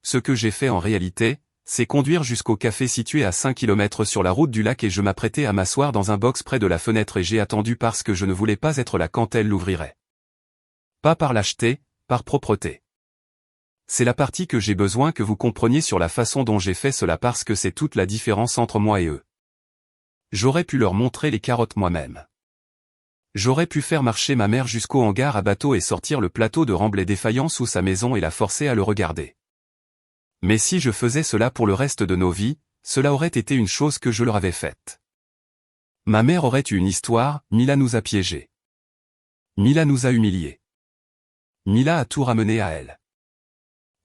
Ce que j'ai fait en réalité, c'est conduire jusqu'au café situé à 5 km sur la route du lac et je m'apprêtais à m'asseoir dans un box près de la fenêtre et j'ai attendu parce que je ne voulais pas être là quand elle l'ouvrirait. Pas par lâcheté, par propreté. C'est la partie que j'ai besoin que vous compreniez sur la façon dont j'ai fait cela parce que c'est toute la différence entre moi et eux. J'aurais pu leur montrer les carottes moi-même. J'aurais pu faire marcher ma mère jusqu'au hangar à bateau et sortir le plateau de remblai défaillant sous sa maison et la forcer à le regarder. Mais si je faisais cela pour le reste de nos vies, cela aurait été une chose que je leur avais faite. Ma mère aurait eu une histoire, Mila nous a piégés. Mila nous a humiliés. Mila a tout ramené à elle.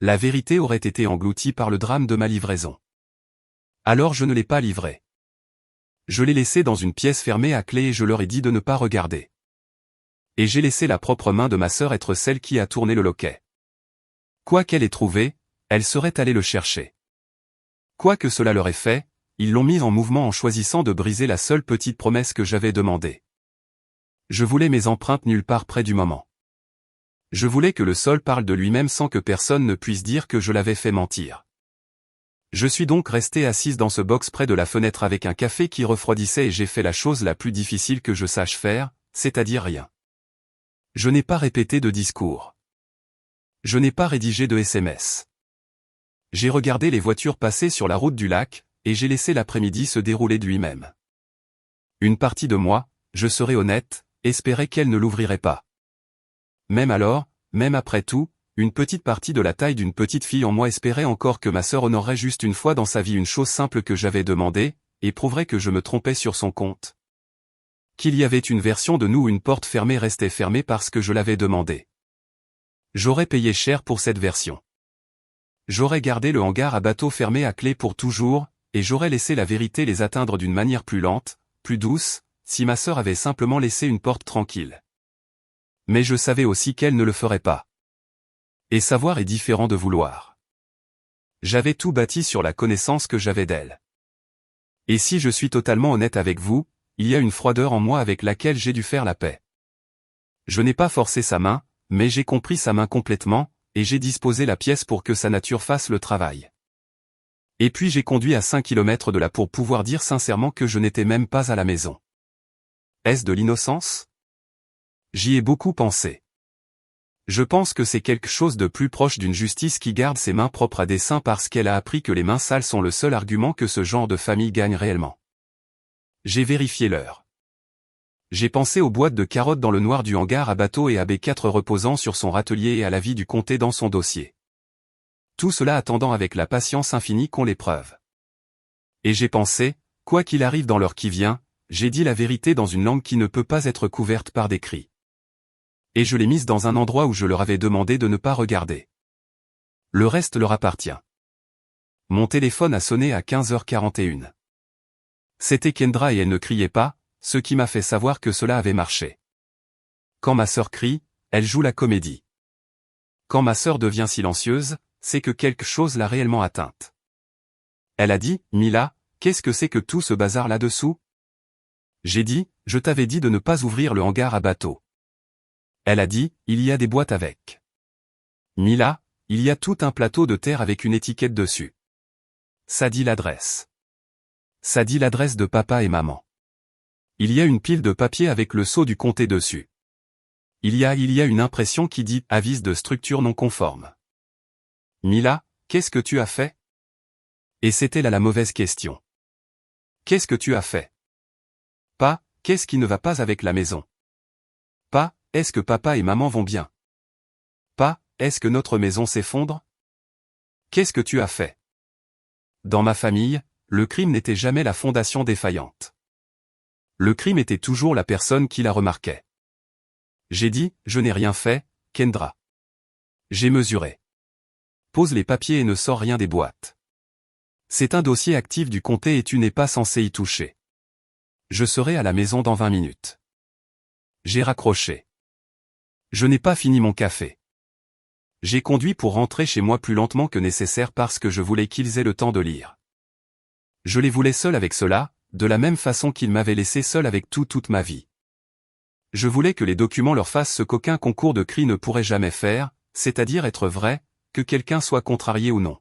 La vérité aurait été engloutie par le drame de ma livraison. Alors je ne l'ai pas livrée. Je l'ai laissée dans une pièce fermée à clé et je leur ai dit de ne pas regarder. Et j'ai laissé la propre main de ma sœur être celle qui a tourné le loquet. Quoi qu'elle ait trouvé, elle serait allée le chercher. Quoi que cela leur ait fait, ils l'ont mis en mouvement en choisissant de briser la seule petite promesse que j'avais demandée. Je voulais mes empreintes nulle part près du moment. Je voulais que le sol parle de lui-même sans que personne ne puisse dire que je l'avais fait mentir. Je suis donc resté assise dans ce box près de la fenêtre avec un café qui refroidissait et j'ai fait la chose la plus difficile que je sache faire, c'est-à-dire rien. Je n'ai pas répété de discours. Je n'ai pas rédigé de SMS. J'ai regardé les voitures passer sur la route du lac, et j'ai laissé l'après-midi se dérouler de lui-même. Une partie de moi, je serai honnête, espérait qu'elle ne l'ouvrirait pas. Même alors, même après tout, une petite partie de la taille d'une petite fille en moi espérait encore que ma sœur honorerait juste une fois dans sa vie une chose simple que j'avais demandée, et prouverait que je me trompais sur son compte. Qu'il y avait une version de nous où une porte fermée restait fermée parce que je l'avais demandé. J'aurais payé cher pour cette version. J'aurais gardé le hangar à bateau fermé à clé pour toujours, et j'aurais laissé la vérité les atteindre d'une manière plus lente, plus douce, si ma sœur avait simplement laissé une porte tranquille. Mais je savais aussi qu'elle ne le ferait pas. Et savoir est différent de vouloir. J'avais tout bâti sur la connaissance que j'avais d'elle. Et si je suis totalement honnête avec vous, il y a une froideur en moi avec laquelle j'ai dû faire la paix. Je n'ai pas forcé sa main, mais j'ai compris sa main complètement, et j'ai disposé la pièce pour que sa nature fasse le travail. Et puis j'ai conduit à 5 km de là pour pouvoir dire sincèrement que je n'étais même pas à la maison. Est-ce de l'innocence? J'y ai beaucoup pensé. Je pense que c'est quelque chose de plus proche d'une justice qui garde ses mains propres à dessein parce qu'elle a appris que les mains sales sont le seul argument que ce genre de famille gagne réellement. J'ai vérifié l'heure. J'ai pensé aux boîtes de carottes dans le noir du hangar à bateau et à B4 reposant sur son râtelier et à la vie du comté dans son dossier. Tout cela attendant avec la patience infinie qu'on l'épreuve. Et j'ai pensé, quoi qu'il arrive dans l'heure qui vient, j'ai dit la vérité dans une langue qui ne peut pas être couverte par des cris. Et je l'ai mise dans un endroit où je leur avais demandé de ne pas regarder. Le reste leur appartient. Mon téléphone a sonné à 15h41. C'était Kendra et elle ne criait pas, ce qui m'a fait savoir que cela avait marché. Quand ma sœur crie, elle joue la comédie. Quand ma sœur devient silencieuse, c'est que quelque chose l'a réellement atteinte. Elle a dit, Mila, qu'est-ce que c'est que tout ce bazar là-dessous? J'ai dit, je t'avais dit de ne pas ouvrir le hangar à bateau. Elle a dit, il y a des boîtes avec. Mila, il y a tout un plateau de terre avec une étiquette dessus. Ça dit l'adresse. Ça dit l'adresse de papa et maman. Il y a une pile de papier avec le sceau du comté dessus. Il y a une impression qui dit « Avis de structure non conforme ». Mila, qu'est-ce que tu as fait? Et c'était là la mauvaise question. Qu'est-ce que tu as fait? Pas, qu'est-ce qui ne va pas avec la maison? Pas, est-ce que papa et maman vont bien? Pas, est-ce que notre maison s'effondre? Qu'est-ce que tu as fait? Dans ma famille, le crime n'était jamais la fondation défaillante. Le crime était toujours la personne qui la remarquait. J'ai dit, je n'ai rien fait, Kendra. J'ai mesuré. Pose les papiers et ne sors rien des boîtes. C'est un dossier actif du comté et tu n'es pas censé y toucher. Je serai à la maison dans 20 minutes. J'ai raccroché. Je n'ai pas fini mon café. J'ai conduit pour rentrer chez moi plus lentement que nécessaire parce que je voulais qu'ils aient le temps de lire. Je les voulais seuls avec cela, de la même façon qu'ils m'avaient laissé seul avec toute ma vie. Je voulais que les documents leur fassent ce qu'aucun concours de cri ne pourrait jamais faire, c'est-à-dire être vrai, que quelqu'un soit contrarié ou non.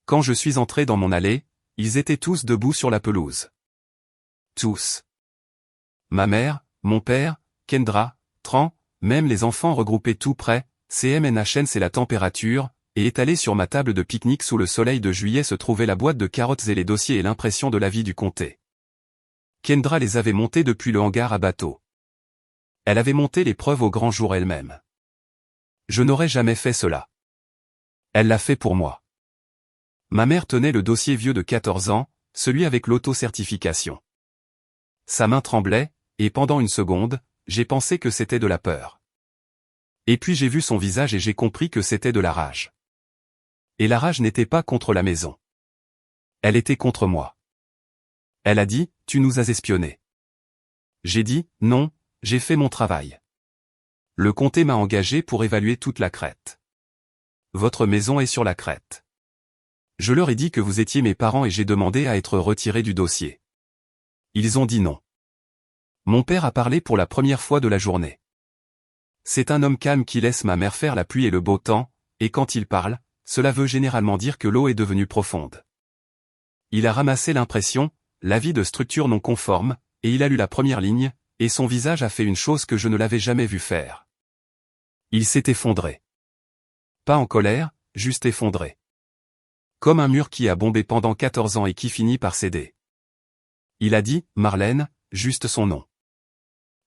Quand je suis entré dans mon allée, ils étaient tous debout sur la pelouse. Tous. Ma mère, mon père, Kendra, Tran, même les enfants regroupés tout près, CMNHN c'est la température, et étalés sur ma table de pique-nique sous le soleil de juillet se trouvait la boîte de carottes et les dossiers et l'impression de l'avis du comté. Kendra les avait montés depuis le hangar à bateau. Elle avait monté les preuves au grand jour elle-même. Je n'aurais jamais fait cela. Elle l'a fait pour moi. Ma mère tenait le dossier vieux de 14 ans, celui avec l'auto-certification. Sa main tremblait, et pendant une seconde, j'ai pensé que c'était de la peur. Et puis j'ai vu son visage et j'ai compris que c'était de la rage. Et la rage n'était pas contre la maison. Elle était contre moi. Elle a dit, tu nous as espionnés. J'ai dit, non, j'ai fait mon travail. Le comté m'a engagé pour évaluer toute la crête. Votre maison est sur la crête. Je leur ai dit que vous étiez mes parents et j'ai demandé à être retiré du dossier. Ils ont dit non. Mon père a parlé pour la première fois de la journée. C'est un homme calme qui laisse ma mère faire la pluie et le beau temps, et quand il parle, cela veut généralement dire que l'eau est devenue profonde. Il a ramassé l'impression, l'avis de structure non conforme, et il a lu la première ligne, et son visage a fait une chose que je ne l'avais jamais vu faire. Il s'est effondré. Pas en colère, juste effondré. Comme un mur qui a bombé pendant 14 ans et qui finit par céder. Il a dit, Marlène, juste son nom.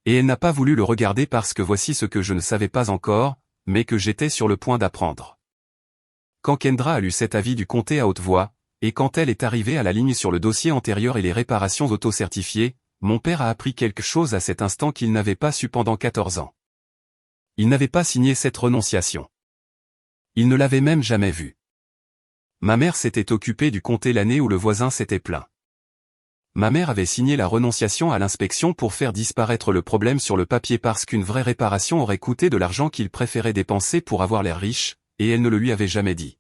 Et elle n'a pas voulu le regarder parce que voici ce que je ne savais pas encore, mais que j'étais sur le point d'apprendre. Quand Kendra a lu cet avis du comté à haute voix, et quand elle est arrivée à la ligne sur le dossier antérieur et les réparations auto-certifiées, mon père a appris quelque chose à cet instant qu'il n'avait pas su pendant 14 ans. Il n'avait pas signé cette renonciation. Il ne l'avait même jamais vue. Ma mère s'était occupée du comté l'année où le voisin s'était plaint. Ma mère avait signé la renonciation à l'inspection pour faire disparaître le problème sur le papier parce qu'une vraie réparation aurait coûté de l'argent qu'il préférait dépenser pour avoir l'air riche, et elle ne le lui avait jamais dit.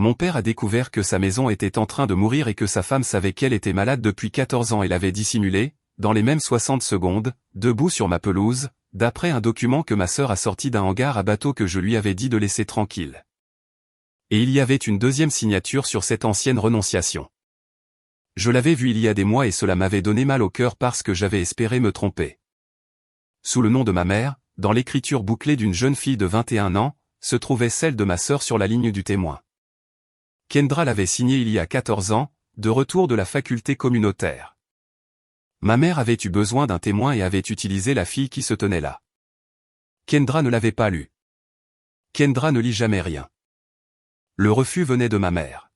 Mon père a découvert que sa maison était en train de mourir et que sa femme savait qu'elle était malade depuis 14 ans et l'avait dissimulé, dans les mêmes 60 secondes, debout sur ma pelouse, d'après un document que ma sœur a sorti d'un hangar à bateau que je lui avais dit de laisser tranquille. Et il y avait une deuxième signature sur cette ancienne renonciation. Je l'avais vue il y a des mois et cela m'avait donné mal au cœur parce que j'avais espéré me tromper. Sous le nom de ma mère, dans l'écriture bouclée d'une jeune fille de 21 ans, se trouvait celle de ma sœur sur la ligne du témoin. Kendra l'avait signée il y a 14 ans, de retour de la faculté communautaire. Ma mère avait eu besoin d'un témoin et avait utilisé la fille qui se tenait là. Kendra ne l'avait pas lu. Kendra ne lit jamais rien. Le refus venait de ma mère.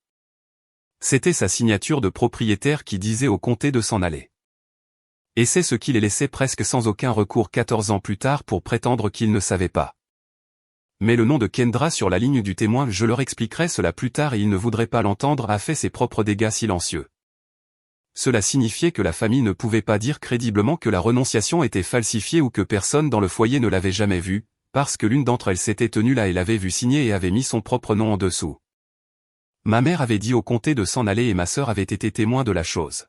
C'était sa signature de propriétaire qui disait au comté de s'en aller. Et c'est ce qui les laissait presque sans aucun recours 14 ans plus tard pour prétendre qu'ils ne savaient pas. Mais le nom de Kendra sur la ligne du témoin, je leur expliquerai cela plus tard et ils ne voudraient pas l'entendre, a fait ses propres dégâts silencieux. Cela signifiait que la famille ne pouvait pas dire crédiblement que la renonciation était falsifiée ou que personne dans le foyer ne l'avait jamais vue, parce que l'une d'entre elles s'était tenue là et l'avait vu signer et avait mis son propre nom en dessous. Ma mère avait dit au comté de s'en aller et ma sœur avait été témoin de la chose.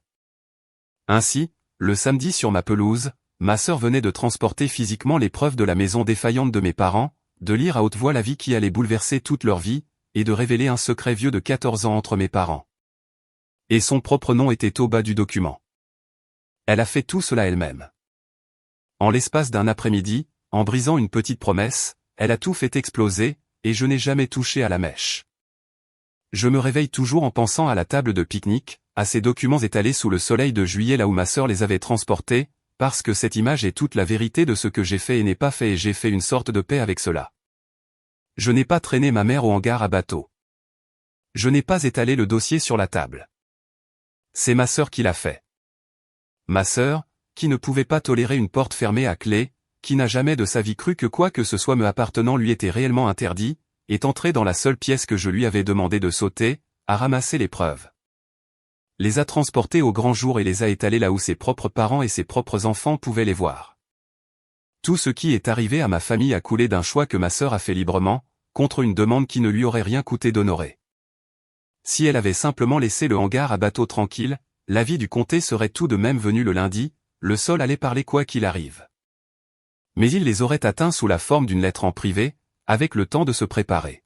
Ainsi, le samedi sur ma pelouse, ma sœur venait de transporter physiquement les preuves de la maison défaillante de mes parents, de lire à haute voix la vie qui allait bouleverser toute leur vie, et de révéler un secret vieux de 14 ans entre mes parents. Et son propre nom était au bas du document. Elle a fait tout cela elle-même. En l'espace d'un après-midi, en brisant une petite promesse, elle a tout fait exploser, et je n'ai jamais touché à la mèche. Je me réveille toujours en pensant à la table de pique-nique, à ces documents étalés sous le soleil de juillet là où ma sœur les avait transportés, parce que cette image est toute la vérité de ce que j'ai fait et n'ai pas fait et j'ai fait une sorte de paix avec cela. Je n'ai pas traîné ma mère au hangar à bateau. Je n'ai pas étalé le dossier sur la table. C'est ma sœur qui l'a fait. Ma sœur, qui ne pouvait pas tolérer une porte fermée à clé, qui n'a jamais de sa vie cru que quoi que ce soit me appartenant lui était réellement interdit, est entrée dans la seule pièce que je lui avais demandé de sauter, a ramassé les preuves. Les a transportées au grand jour et les a étalées là où ses propres parents et ses propres enfants pouvaient les voir. Tout ce qui est arrivé à ma famille a coulé d'un choix que ma sœur a fait librement, contre une demande qui ne lui aurait rien coûté d'honorer. Si elle avait simplement laissé le hangar à bateau tranquille, la vie du comté serait tout de même venue le lundi, le sol allait parler quoi qu'il arrive. Mais il les aurait atteints sous la forme d'une lettre en privé, avec le temps de se préparer.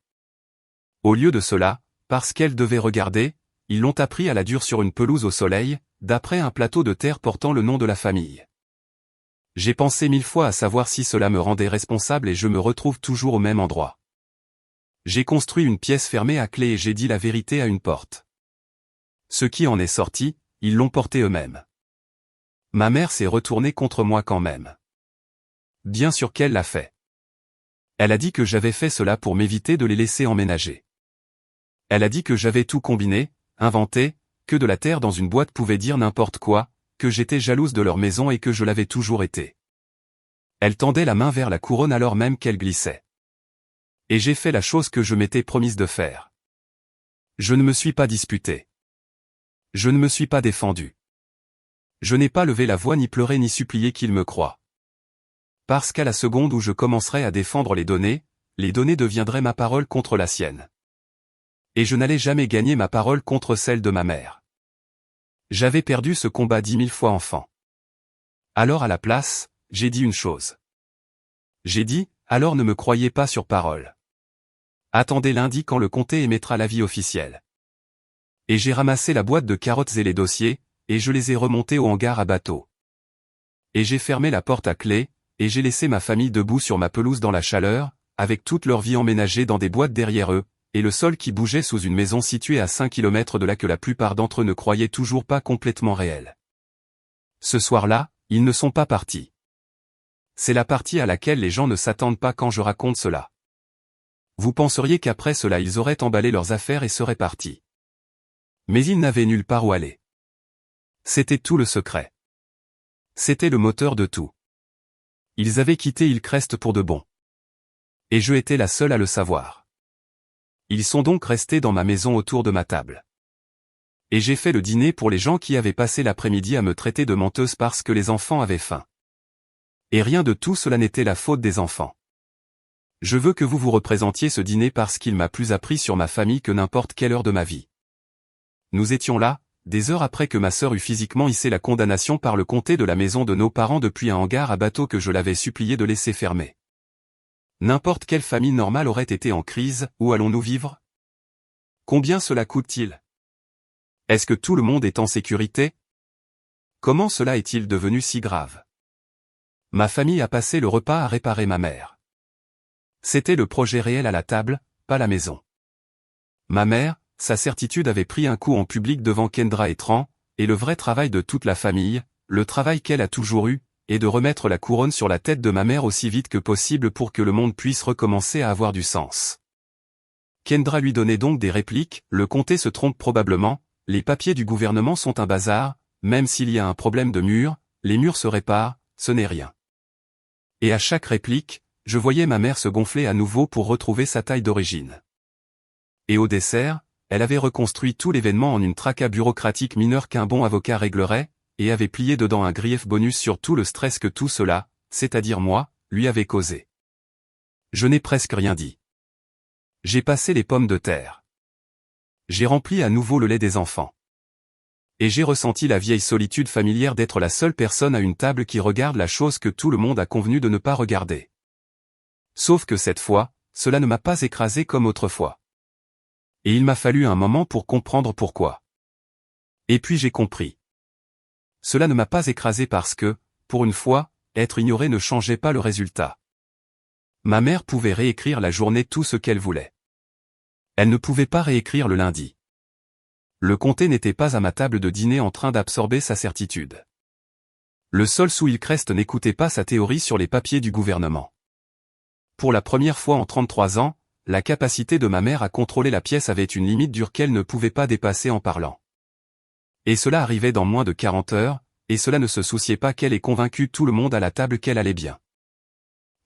Au lieu de cela, parce qu'elle devait regarder, ils l'ont appris à la dure sur une pelouse au soleil, d'après un plateau de terre portant le nom de la famille. J'ai pensé 1000 fois à savoir si cela me rendait responsable et je me retrouve toujours au même endroit. J'ai construit une pièce fermée à clé et j'ai dit la vérité à une porte. Ce qui en est sorti, ils l'ont porté eux-mêmes. Ma mère s'est retournée contre moi quand même. Bien sûr qu'elle l'a fait. Elle a dit que j'avais fait cela pour m'éviter de les laisser emménager. Elle a dit que j'avais tout combiné, inventé, que de la terre dans une boîte pouvait dire n'importe quoi, que j'étais jalouse de leur maison et que je l'avais toujours été. Elle tendait la main vers la couronne alors même qu'elle glissait. Et j'ai fait la chose que je m'étais promise de faire. Je ne me suis pas disputé. Je ne me suis pas défendu. Je n'ai pas levé la voix ni pleuré ni supplié qu'il me croie. Parce qu'à la seconde où je commencerai à défendre les données deviendraient ma parole contre la sienne. Et je n'allais jamais gagner ma parole contre celle de ma mère. J'avais perdu ce combat 10 000 fois enfant. Alors à la place, j'ai dit une chose. J'ai dit, alors ne me croyez pas sur parole. Attendez lundi quand le comté émettra l'avis officiel. Et j'ai ramassé la boîte de carottes et les dossiers, et je les ai remontés au hangar à bateau. Et j'ai fermé la porte à clé, et j'ai laissé ma famille debout sur ma pelouse dans la chaleur, avec toute leur vie emménagée dans des boîtes derrière eux, et le sol qui bougeait sous une maison située à 5 km de là que la plupart d'entre eux ne croyaient toujours pas complètement réelle. Ce soir-là, ils ne sont pas partis. C'est la partie à laquelle les gens ne s'attendent pas quand je raconte cela. Vous penseriez qu'après cela ils auraient emballé leurs affaires et seraient partis. Mais ils n'avaient nulle part où aller. C'était tout le secret. C'était le moteur de tout. Ils avaient quitté Hillcrest pour de bon. Et je étais la seule à le savoir. Ils sont donc restés dans ma maison autour de ma table. Et j'ai fait le dîner pour les gens qui avaient passé l'après-midi à me traiter de menteuse parce que les enfants avaient faim. Et rien de tout cela n'était la faute des enfants. Je veux que vous vous représentiez ce dîner parce qu'il m'a plus appris sur ma famille que n'importe quelle heure de ma vie. Nous étions là, des heures après que ma sœur eut physiquement hissé la condamnation par le comté de la maison de nos parents depuis un hangar à bateau que je l'avais supplié de laisser fermer. N'importe quelle famille normale aurait été en crise, où allons-nous vivre? Combien cela coûte-t-il? Est-ce que tout le monde est en sécurité? Comment cela est-il devenu si grave? Ma famille a passé le repas à réparer ma mère. C'était le projet réel à la table, pas la maison. Ma mère, sa certitude avait pris un coup en public devant Kendra et Tran, et le vrai travail de toute la famille, le travail qu'elle a toujours eu, est de remettre la couronne sur la tête de ma mère aussi vite que possible pour que le monde puisse recommencer à avoir du sens. Kendra lui donnait donc des répliques, le comté se trompe probablement, les papiers du gouvernement sont un bazar, même s'il y a un problème de mur, les murs se réparent, ce n'est rien. Et à chaque réplique, je voyais ma mère se gonfler à nouveau pour retrouver sa taille d'origine. Et au dessert, elle avait reconstruit tout l'événement en une tracas bureaucratique mineure qu'un bon avocat réglerait, et avait plié dedans un grief bonus sur tout le stress que tout cela, c'est-à-dire moi, lui avait causé. Je n'ai presque rien dit. J'ai passé les pommes de terre. J'ai rempli à nouveau le lait des enfants. Et j'ai ressenti la vieille solitude familière d'être la seule personne à une table qui regarde la chose que tout le monde a convenu de ne pas regarder. Sauf que cette fois, cela ne m'a pas écrasé comme autrefois. Et il m'a fallu un moment pour comprendre pourquoi. Et puis j'ai compris. Cela ne m'a pas écrasé parce que, pour une fois, être ignoré ne changeait pas le résultat. Ma mère pouvait réécrire la journée tout ce qu'elle voulait. Elle ne pouvait pas réécrire le lundi. Le comté n'était pas à ma table de dîner en train d'absorber sa certitude. Le sol sous Hillcrest n'écoutait pas sa théorie sur les papiers du gouvernement. Pour la première fois en 33 ans, la capacité de ma mère à contrôler la pièce avait une limite dure qu'elle ne pouvait pas dépasser en parlant. Et cela arrivait dans moins de 40 heures, et cela ne se souciait pas qu'elle ait convaincu tout le monde à la table qu'elle allait bien.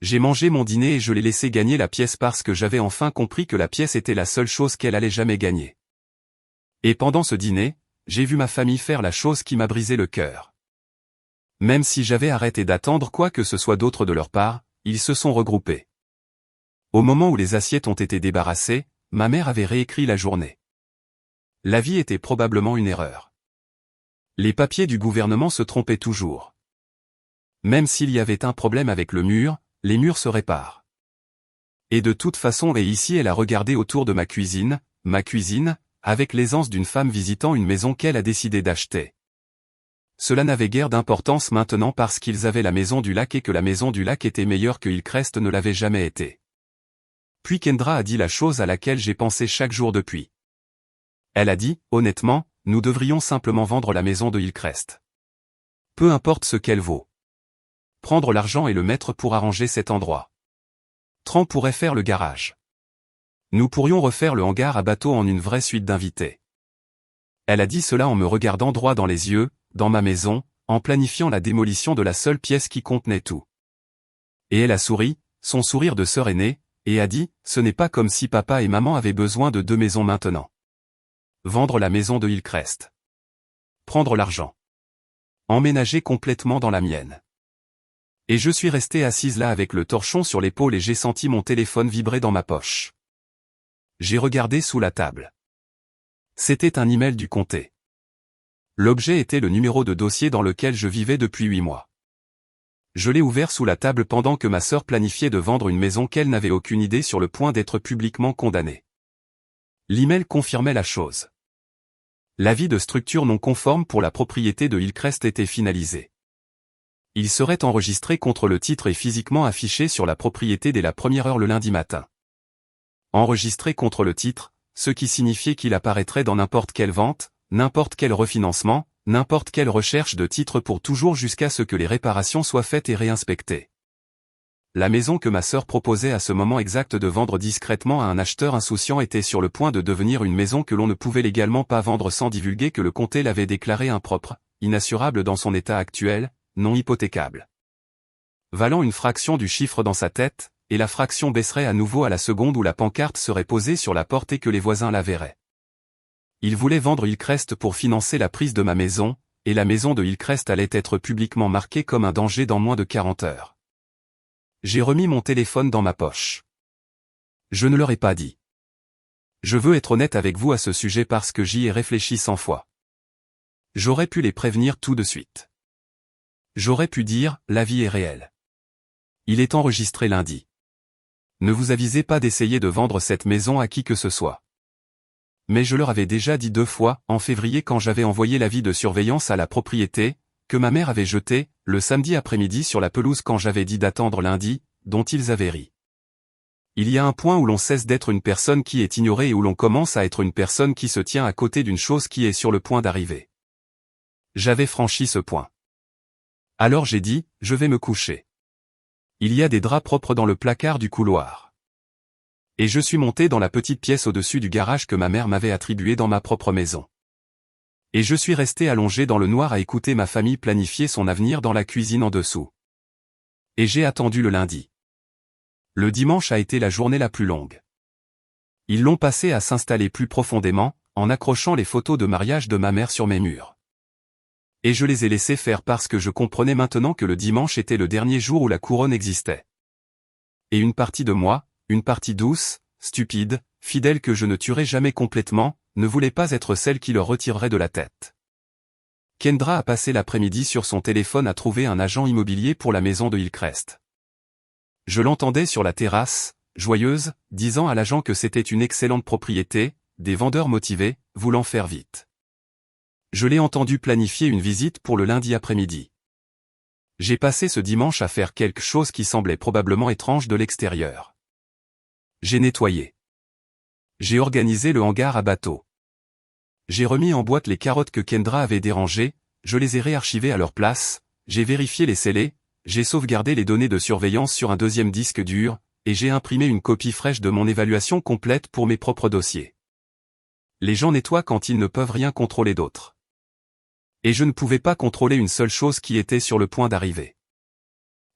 J'ai mangé mon dîner et je l'ai laissé gagner la pièce parce que j'avais enfin compris que la pièce était la seule chose qu'elle allait jamais gagner. Et pendant ce dîner, j'ai vu ma famille faire la chose qui m'a brisé le cœur. Même si j'avais arrêté d'attendre quoi que ce soit d'autre de leur part, ils se sont regroupés. Au moment où les assiettes ont été débarrassées, ma mère avait réécrit la journée. La vie était probablement une erreur. Les papiers du gouvernement se trompaient toujours. Même s'il y avait un problème avec le mur, les murs se réparent. Et de toute façon, et ici elle a regardé autour de ma cuisine, avec l'aisance d'une femme visitant une maison qu'elle a décidé d'acheter. Cela n'avait guère d'importance maintenant parce qu'ils avaient la maison du lac et que la maison du lac était meilleure que Hillcrest ne l'avait jamais été. Puis Kendra a dit la chose à laquelle j'ai pensé chaque jour depuis. Elle a dit, honnêtement, nous devrions simplement vendre la maison de Hillcrest. Peu importe ce qu'elle vaut. Prendre l'argent et le mettre pour arranger cet endroit. Tran pourrait faire le garage. Nous pourrions refaire le hangar à bateau en une vraie suite d'invités. Elle a dit cela en me regardant droit dans les yeux, dans ma maison, en planifiant la démolition de la seule pièce qui contenait tout. Et elle a souri, son sourire de sœur aînée, et a dit, ce n'est pas comme si papa et maman avaient besoin de 2 maisons maintenant. Vendre la maison de Hillcrest. Prendre l'argent. Emménager complètement dans la mienne. Et je suis restée assise là avec le torchon sur l'épaule et j'ai senti mon téléphone vibrer dans ma poche. J'ai regardé sous la table. C'était un email du comté. L'objet était le numéro de dossier dans lequel je vivais depuis 8 mois. Je l'ai ouvert sous la table pendant que ma sœur planifiait de vendre une maison qu'elle n'avait aucune idée sur le point d'être publiquement condamnée. L'email confirmait la chose. L'avis de structure non conforme pour la propriété de Hillcrest était finalisé. Il serait enregistré contre le titre et physiquement affiché sur la propriété dès la première heure le lundi matin. Enregistré contre le titre, ce qui signifiait qu'il apparaîtrait dans n'importe quelle vente, n'importe quel refinancement, n'importe quelle recherche de titre pour toujours jusqu'à ce que les réparations soient faites et réinspectées. La maison que ma sœur proposait à ce moment exact de vendre discrètement à un acheteur insouciant était sur le point de devenir une maison que l'on ne pouvait légalement pas vendre sans divulguer que le comté l'avait déclarée impropre, inassurable dans son état actuel, non hypothécable. Valant une fraction du chiffre dans sa tête, et la fraction baisserait à nouveau à la seconde où la pancarte serait posée sur la porte et que les voisins la verraient. Il voulait vendre Hillcrest pour financer la prise de ma maison, et la maison de Hillcrest allait être publiquement marquée comme un danger dans moins de 40 heures. J'ai remis mon téléphone dans ma poche. Je ne leur ai pas dit. Je veux être honnête avec vous à ce sujet parce que j'y ai réfléchi 100 fois. J'aurais pu les prévenir tout de suite. J'aurais pu dire, la vie est réelle. Il est enregistré lundi. Ne vous avisez pas d'essayer de vendre cette maison à qui que ce soit. Mais je leur avais déjà dit 2 fois, en février quand j'avais envoyé l'avis de surveillance à la propriété, que ma mère avait jeté, le samedi après-midi sur la pelouse quand j'avais dit d'attendre lundi, dont ils avaient ri. Il y a un point où l'on cesse d'être une personne qui est ignorée et où l'on commence à être une personne qui se tient à côté d'une chose qui est sur le point d'arriver. J'avais franchi ce point. Alors j'ai dit, je vais me coucher. Il y a des draps propres dans le placard du couloir. Et je suis monté dans la petite pièce au-dessus du garage que ma mère m'avait attribué dans ma propre maison. Et je suis resté allongé dans le noir à écouter ma famille planifier son avenir dans la cuisine en dessous. Et j'ai attendu le lundi. Le dimanche a été la journée la plus longue. Ils l'ont passé à s'installer plus profondément, en accrochant les photos de mariage de ma mère sur mes murs. Et je les ai laissés faire parce que je comprenais maintenant que le dimanche était le dernier jour où la couronne existait. Et une partie de moi, une partie douce, stupide, fidèle que je ne tuerai jamais complètement, ne voulait pas être celle qui leur retirerait de la tête. Kendra a passé l'après-midi sur son téléphone à trouver un agent immobilier pour la maison de Hillcrest. Je l'entendais sur la terrasse, joyeuse, disant à l'agent que c'était une excellente propriété, des vendeurs motivés, voulant faire vite. Je l'ai entendu planifier une visite pour le lundi après-midi. J'ai passé ce dimanche à faire quelque chose qui semblait probablement étrange de l'extérieur. J'ai nettoyé. J'ai organisé le hangar à bateaux. J'ai remis en boîte les carottes que Kendra avait dérangées, je les ai réarchivées à leur place, j'ai vérifié les scellés, j'ai sauvegardé les données de surveillance sur un deuxième disque dur, et j'ai imprimé une copie fraîche de mon évaluation complète pour mes propres dossiers. Les gens nettoient quand ils ne peuvent rien contrôler d'autre. Et je ne pouvais pas contrôler une seule chose qui était sur le point d'arriver.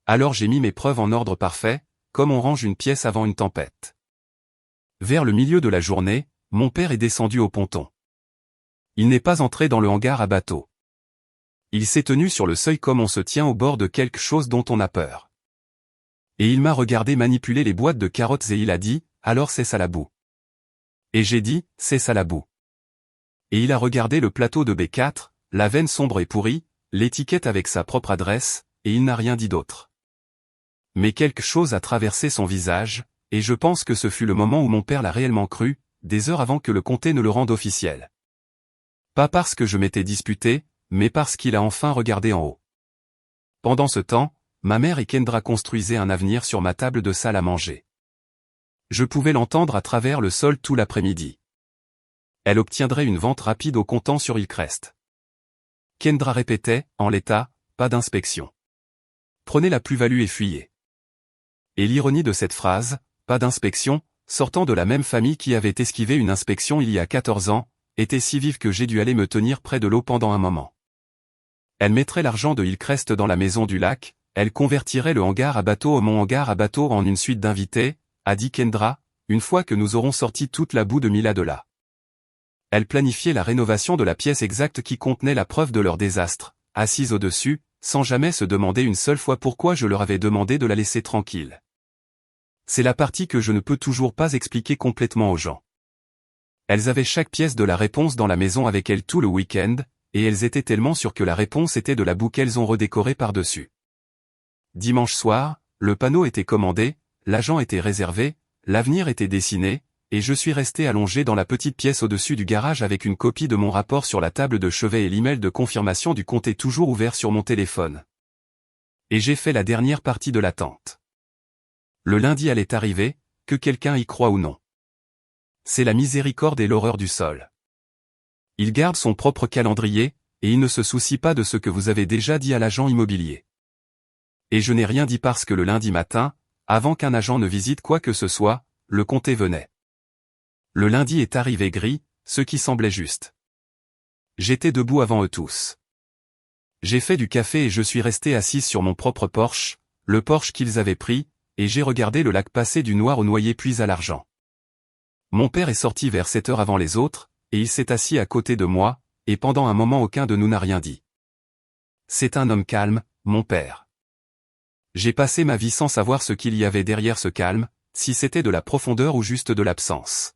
Alors j'ai mis mes preuves en ordre parfait, comme on range une pièce avant une tempête. Vers le milieu de la journée, mon père est descendu au ponton. Il n'est pas entré dans le hangar à bateau. Il s'est tenu sur le seuil comme on se tient au bord de quelque chose dont on a peur. Et il m'a regardé manipuler les boîtes de carottes et il a dit, « Alors c'est ça la boue. » Et j'ai dit, « C'est ça la boue. » Et il a regardé le plateau de B4, la veine sombre et pourrie, l'étiquette avec sa propre adresse, et il n'a rien dit d'autre. Mais quelque chose a traversé son visage, et je pense que ce fut le moment où mon père l'a réellement cru, des heures avant que le comté ne le rende officiel. Pas parce que je m'étais disputé, mais parce qu'il a enfin regardé en haut. Pendant ce temps, ma mère et Kendra construisaient un avenir sur ma table de salle à manger. Je pouvais l'entendre à travers le sol tout l'après-midi. Elle obtiendrait une vente rapide au comptant sur Hillcrest. Kendra répétait, en l'état, pas d'inspection. Prenez la plus-value et fuyez. Et l'ironie de cette phrase, pas d'inspection, sortant de la même famille qui avait esquivé une inspection il y a 14 ans, était si vive que j'ai dû aller me tenir près de l'eau pendant un moment. Elle mettrait l'argent de Hillcrest dans la maison du lac, elle convertirait le hangar à bateau au mon hangar à bateau en une suite d'invités, a dit Kendra, une fois que nous aurons sorti toute la boue de Mila de là. Elle planifiait la rénovation de la pièce exacte qui contenait la preuve de leur désastre, assise au-dessus, sans jamais se demander une seule fois pourquoi je leur avais demandé de la laisser tranquille. C'est la partie que je ne peux toujours pas expliquer complètement aux gens. Elles avaient chaque pièce de la réponse dans la maison avec elles tout le week-end, et elles étaient tellement sûres que la réponse était de la boue qu'elles ont redécoré par-dessus. Dimanche soir, le panneau était commandé, l'agent était réservé, l'avenir était dessiné, et je suis resté allongé dans la petite pièce au-dessus du garage avec une copie de mon rapport sur la table de chevet et l'email de confirmation du comté toujours ouvert sur mon téléphone. Et j'ai fait la dernière partie de l'attente. Le lundi allait arriver, que quelqu'un y croit ou non. C'est la miséricorde et l'horreur du sol. Il garde son propre calendrier, et il ne se soucie pas de ce que vous avez déjà dit à l'agent immobilier. Et je n'ai rien dit parce que le lundi matin, avant qu'un agent ne visite quoi que ce soit, le comté venait. Le lundi est arrivé gris, ce qui semblait juste. J'étais debout avant eux tous. J'ai fait du café et je suis resté assise sur mon propre Porsche, le Porsche qu'ils avaient pris, et j'ai regardé le lac passer du noir au noyer puis à l'argent. Mon père est sorti vers 7 heures avant les autres, et il s'est assis à côté de moi, et pendant un moment aucun de nous n'a rien dit. C'est un homme calme, mon père. J'ai passé ma vie sans savoir ce qu'il y avait derrière ce calme, si c'était de la profondeur ou juste de l'absence.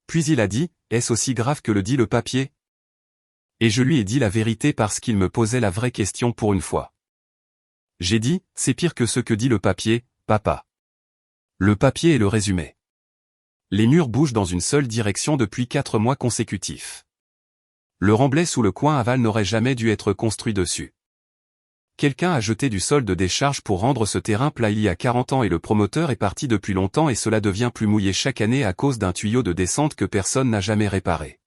Puis il a dit, est-ce aussi grave que le dit le papier? Et je lui ai dit la vérité parce qu'il me posait la vraie question pour une fois. J'ai dit, c'est pire que ce que dit le papier, papa. Le papier est le résumé. Les murs bougent dans une seule direction depuis 4 mois consécutifs. Le remblai sous le coin aval n'aurait jamais dû être construit dessus. Quelqu'un a jeté du sol de décharge pour rendre ce terrain plat il y a 40 ans et le promoteur est parti depuis longtemps et cela devient plus mouillé chaque année à cause d'un tuyau de descente que personne n'a jamais réparé.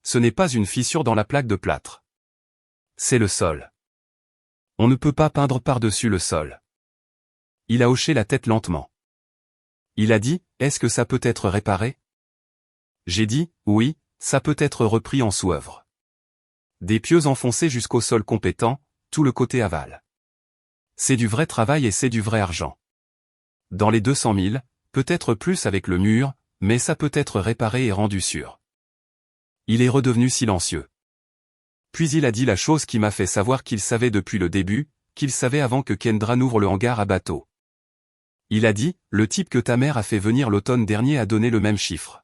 Ce n'est pas une fissure dans la plaque de plâtre. C'est le sol. On ne peut pas peindre par-dessus le sol. Il a hoché la tête lentement. Il a dit, est-ce que ça peut être réparé? J'ai dit, oui, ça peut être repris en sous-œuvre. Des pieux enfoncés jusqu'au sol compétent, tout le côté aval. C'est du vrai travail et c'est du vrai argent. Dans les 200 000, peut-être plus avec le mur, mais ça peut être réparé et rendu sûr. Il est redevenu silencieux. Puis il a dit la chose qui m'a fait savoir qu'il savait depuis le début, qu'il savait avant que Kendra n'ouvre le hangar à bateau. Il a dit, le type que ta mère a fait venir l'automne dernier a donné le même chiffre.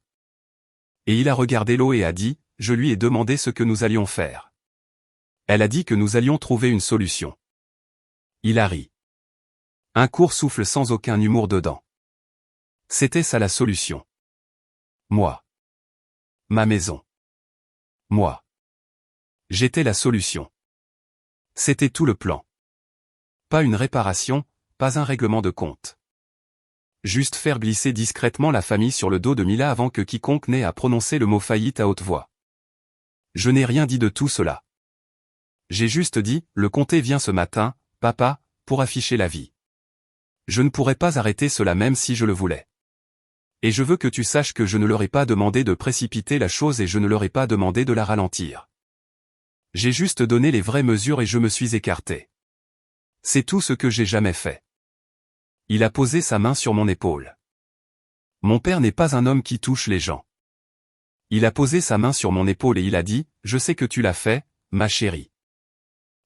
Et il a regardé l'eau et a dit, je lui ai demandé ce que nous allions faire. Elle a dit que nous allions trouver une solution. Il a ri. Un court souffle sans aucun humour dedans. C'était ça la solution. Moi. Ma maison. Moi. J'étais la solution. C'était tout le plan. Pas une réparation, pas un règlement de compte. Juste faire glisser discrètement la famille sur le dos de Mila avant que quiconque n'ait à prononcer le mot faillite à haute voix. Je n'ai rien dit de tout cela. J'ai juste dit, le comté vient ce matin, papa, pour afficher la vie. Je ne pourrais pas arrêter cela même si je le voulais. Et je veux que tu saches que je ne leur ai pas demandé de précipiter la chose et je ne leur ai pas demandé de la ralentir. J'ai juste donné les vraies mesures et je me suis écarté. C'est tout ce que j'ai jamais fait. Il a posé sa main sur mon épaule. Mon père n'est pas un homme qui touche les gens. Il a posé sa main sur mon épaule et il a dit, je sais que tu l'as fait, ma chérie.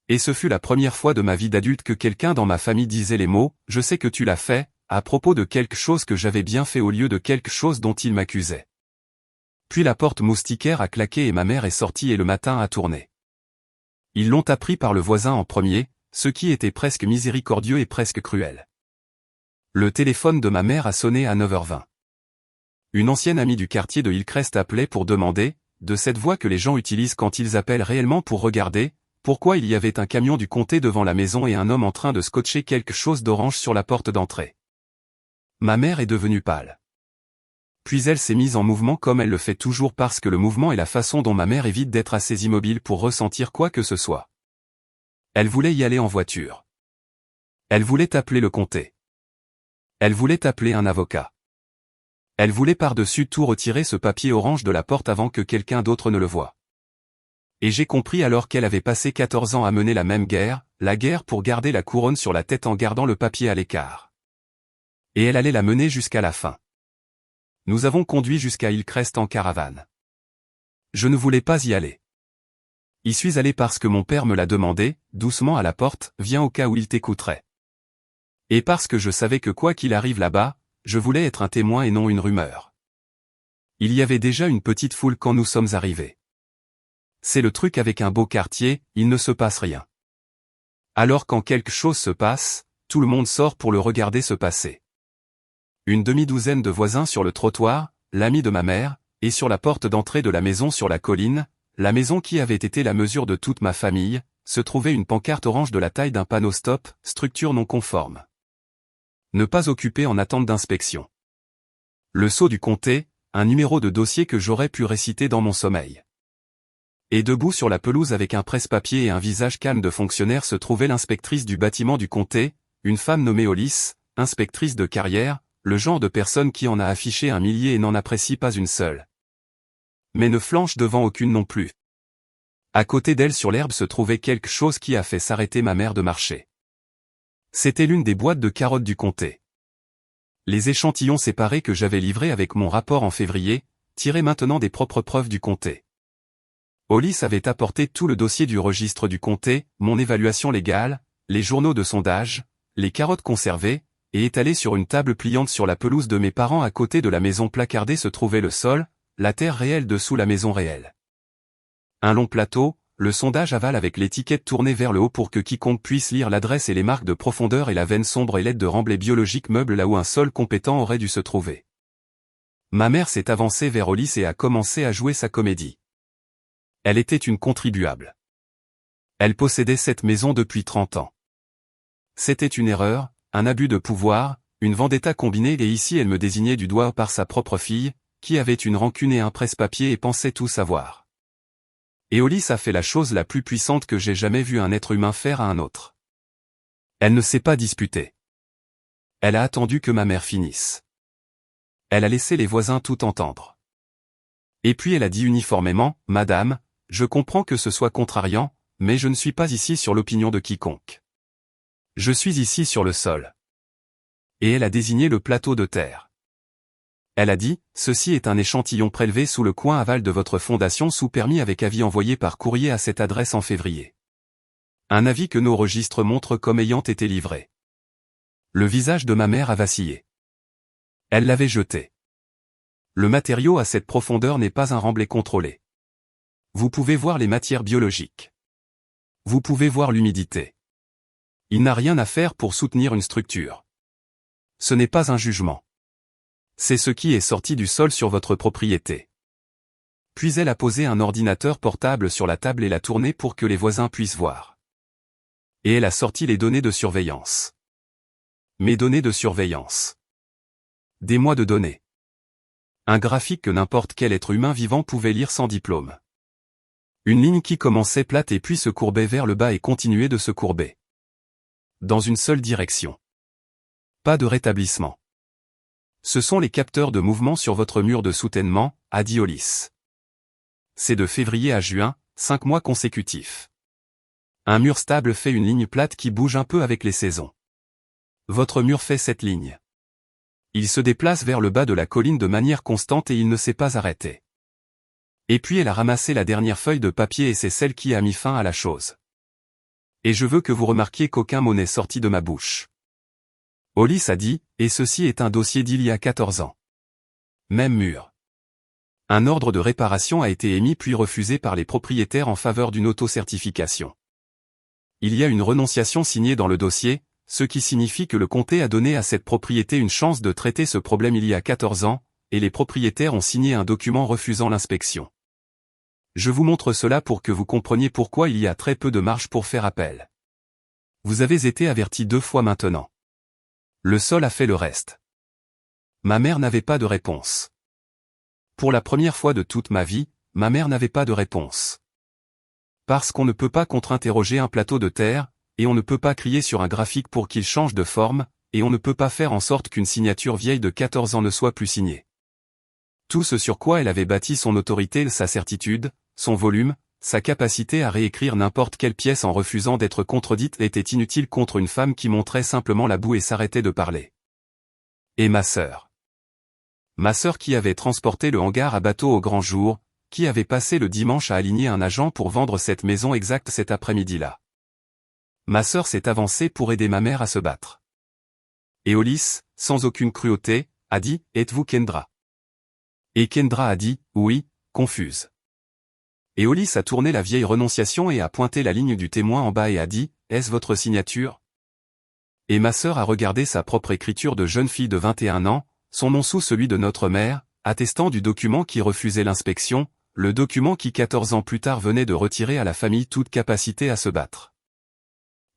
Et ce fut la première fois de ma vie d'adulte que quelqu'un dans ma famille disait les mots, je sais que tu l'as fait, à propos de quelque chose que j'avais bien fait au lieu de quelque chose dont il m'accusait. Puis la porte moustiquaire a claqué et ma mère est sortie et le matin a tourné. Ils l'ont appris par le voisin en premier, ce qui était presque miséricordieux et presque cruel. Le téléphone de ma mère a sonné à 9h20. Une ancienne amie du quartier de Hillcrest appelait pour demander, de cette voix que les gens utilisent quand ils appellent réellement pour regarder, pourquoi il y avait un camion du comté devant la maison et un homme en train de scotcher quelque chose d'orange sur la porte d'entrée. Ma mère est devenue pâle. Puis elle s'est mise en mouvement comme elle le fait toujours parce que le mouvement est la façon dont ma mère évite d'être assez immobile pour ressentir quoi que ce soit. Elle voulait y aller en voiture. Elle voulait appeler le comté. Elle voulait appeler un avocat. Elle voulait par-dessus tout retirer ce papier orange de la porte avant que quelqu'un d'autre ne le voie. Et j'ai compris alors qu'elle avait passé 14 ans à mener la même guerre, la guerre pour garder la couronne sur la tête en gardant le papier à l'écart. Et elle allait la mener jusqu'à la fin. Nous avons conduit jusqu'à Hillcrest en caravane. Je ne voulais pas y aller. Y suis allé parce que mon père me l'a demandé, doucement à la porte, viens au cas où il t'écouterait. Et parce que je savais que quoi qu'il arrive là-bas, je voulais être un témoin et non une rumeur. Il y avait déjà une petite foule quand nous sommes arrivés. C'est le truc avec un beau quartier, il ne se passe rien. Alors quand quelque chose se passe, tout le monde sort pour le regarder se passer. Une demi-douzaine de voisins sur le trottoir, l'ami de ma mère, et sur la porte d'entrée de la maison sur la colline, la maison qui avait été la mesure de toute ma famille, se trouvait une pancarte orange de la taille d'un panneau stop, structure non conforme. Ne pas occuper en attente d'inspection. Le sceau du comté, un numéro de dossier que j'aurais pu réciter dans mon sommeil. Et debout sur la pelouse avec un presse-papier et un visage calme de fonctionnaire se trouvait l'inspectrice du bâtiment du comté, une femme nommée Hollis, inspectrice de carrière, le genre de personne qui en a affiché un millier et n'en apprécie pas une seule. Mais ne flanche devant aucune non plus. À côté d'elle sur l'herbe se trouvait quelque chose qui a fait s'arrêter ma mère de marcher. C'était l'une des boîtes de carottes du comté. Les échantillons séparés que j'avais livrés avec mon rapport en février, tiraient maintenant des propres preuves du comté. Hollis avait apporté tout le dossier du registre du comté, mon évaluation légale, les journaux de sondage, les carottes conservées, et étalées sur une table pliante sur la pelouse de mes parents à côté de la maison placardée se trouvait le sol, la terre réelle dessous la maison réelle. Un long plateau, le sondage aval avec l'étiquette tournée vers le haut pour que quiconque puisse lire l'adresse et les marques de profondeur et la veine sombre et l'aide de remblai biologique meuble là où un sol compétent aurait dû se trouver. Ma mère s'est avancée vers Hollis et a commencé à jouer sa comédie. Elle était une contribuable. Elle possédait cette maison depuis 30 ans. C'était une erreur, un abus de pouvoir, une vendetta combinée et ici elle me désignait du doigt par sa propre fille, qui avait une rancune et un presse-papier et pensait tout savoir. Et Hollis a fait la chose la plus puissante que j'ai jamais vu un être humain faire à un autre. Elle ne s'est pas disputée. Elle a attendu que ma mère finisse. Elle a laissé les voisins tout entendre. Et puis elle a dit uniformément, Madame, je comprends que ce soit contrariant, mais je ne suis pas ici sur l'opinion de quiconque. Je suis ici sur le sol. Et elle a désigné le plateau de terre. Elle a dit, ceci est un échantillon prélevé sous le coin aval de votre fondation sous permis avec avis envoyé par courrier à cette adresse en février. Un avis que nos registres montrent comme ayant été livré. Le visage de ma mère a vacillé. Elle l'avait jeté. Le matériau à cette profondeur n'est pas un remblai contrôlé. Vous pouvez voir les matières biologiques. Vous pouvez voir l'humidité. Il n'a rien à faire pour soutenir une structure. Ce n'est pas un jugement. C'est ce qui est sorti du sol sur votre propriété. Puis elle a posé un ordinateur portable sur la table et l'a tourné pour que les voisins puissent voir. Et elle a sorti les données de surveillance. Mes données de surveillance. Des mois de données. Un graphique que n'importe quel être humain vivant pouvait lire sans diplôme. Une ligne qui commençait plate et puis se courbait vers le bas et continuait de se courber. Dans une seule direction. Pas de rétablissement. Ce sont les capteurs de mouvement sur votre mur de soutènement, a dit Hollis. C'est de février à juin, 5 mois consécutifs. Un mur stable fait une ligne plate qui bouge un peu avec les saisons. Votre mur fait cette ligne. Il se déplace vers le bas de la colline de manière constante et il ne s'est pas arrêté. Et puis elle a ramassé la dernière feuille de papier et c'est celle qui a mis fin à la chose. Et je veux que vous remarquiez qu'aucun mot n'est sorti de ma bouche. Hollis a dit, et ceci est un dossier d'il y a 14 ans. Même mur. Un ordre de réparation a été émis puis refusé par les propriétaires en faveur d'une autocertification. Il y a une renonciation signée dans le dossier, ce qui signifie que le comté a donné à cette propriété une chance de traiter ce problème il y a 14 ans, et les propriétaires ont signé un document refusant l'inspection. Je vous montre cela pour que vous compreniez pourquoi il y a très peu de marge pour faire appel. Vous avez été averti 2 fois maintenant. Le sol a fait le reste. Ma mère n'avait pas de réponse. Pour la première fois de toute ma vie, ma mère n'avait pas de réponse. Parce qu'on ne peut pas contre-interroger un plateau de terre, et on ne peut pas crier sur un graphique pour qu'il change de forme, et on ne peut pas faire en sorte qu'une signature vieille de 14 ans ne soit plus signée. Tout ce sur quoi elle avait bâti son autorité, sa certitude, son volume, sa capacité à réécrire n'importe quelle pièce en refusant d'être contredite était inutile contre une femme qui montrait simplement la boue et s'arrêtait de parler. Et ma sœur. Ma sœur qui avait transporté le hangar à bateau au grand jour, qui avait passé le dimanche à aligner un agent pour vendre cette maison exacte cet après-midi-là. Ma sœur s'est avancée pour aider ma mère à se battre. Et Hollis, sans aucune cruauté, a dit « Êtes-vous Kendra ?» Et Kendra a dit « Oui », confuse. Et Hollis a tourné la vieille renonciation et a pointé la ligne du témoin en bas et a dit « Est-ce votre signature ?» Et ma sœur a regardé sa propre écriture de jeune fille de 21 ans, son nom sous celui de notre mère, attestant du document qui refusait l'inspection, le document qui 14 ans plus tard venait de retirer à la famille toute capacité à se battre.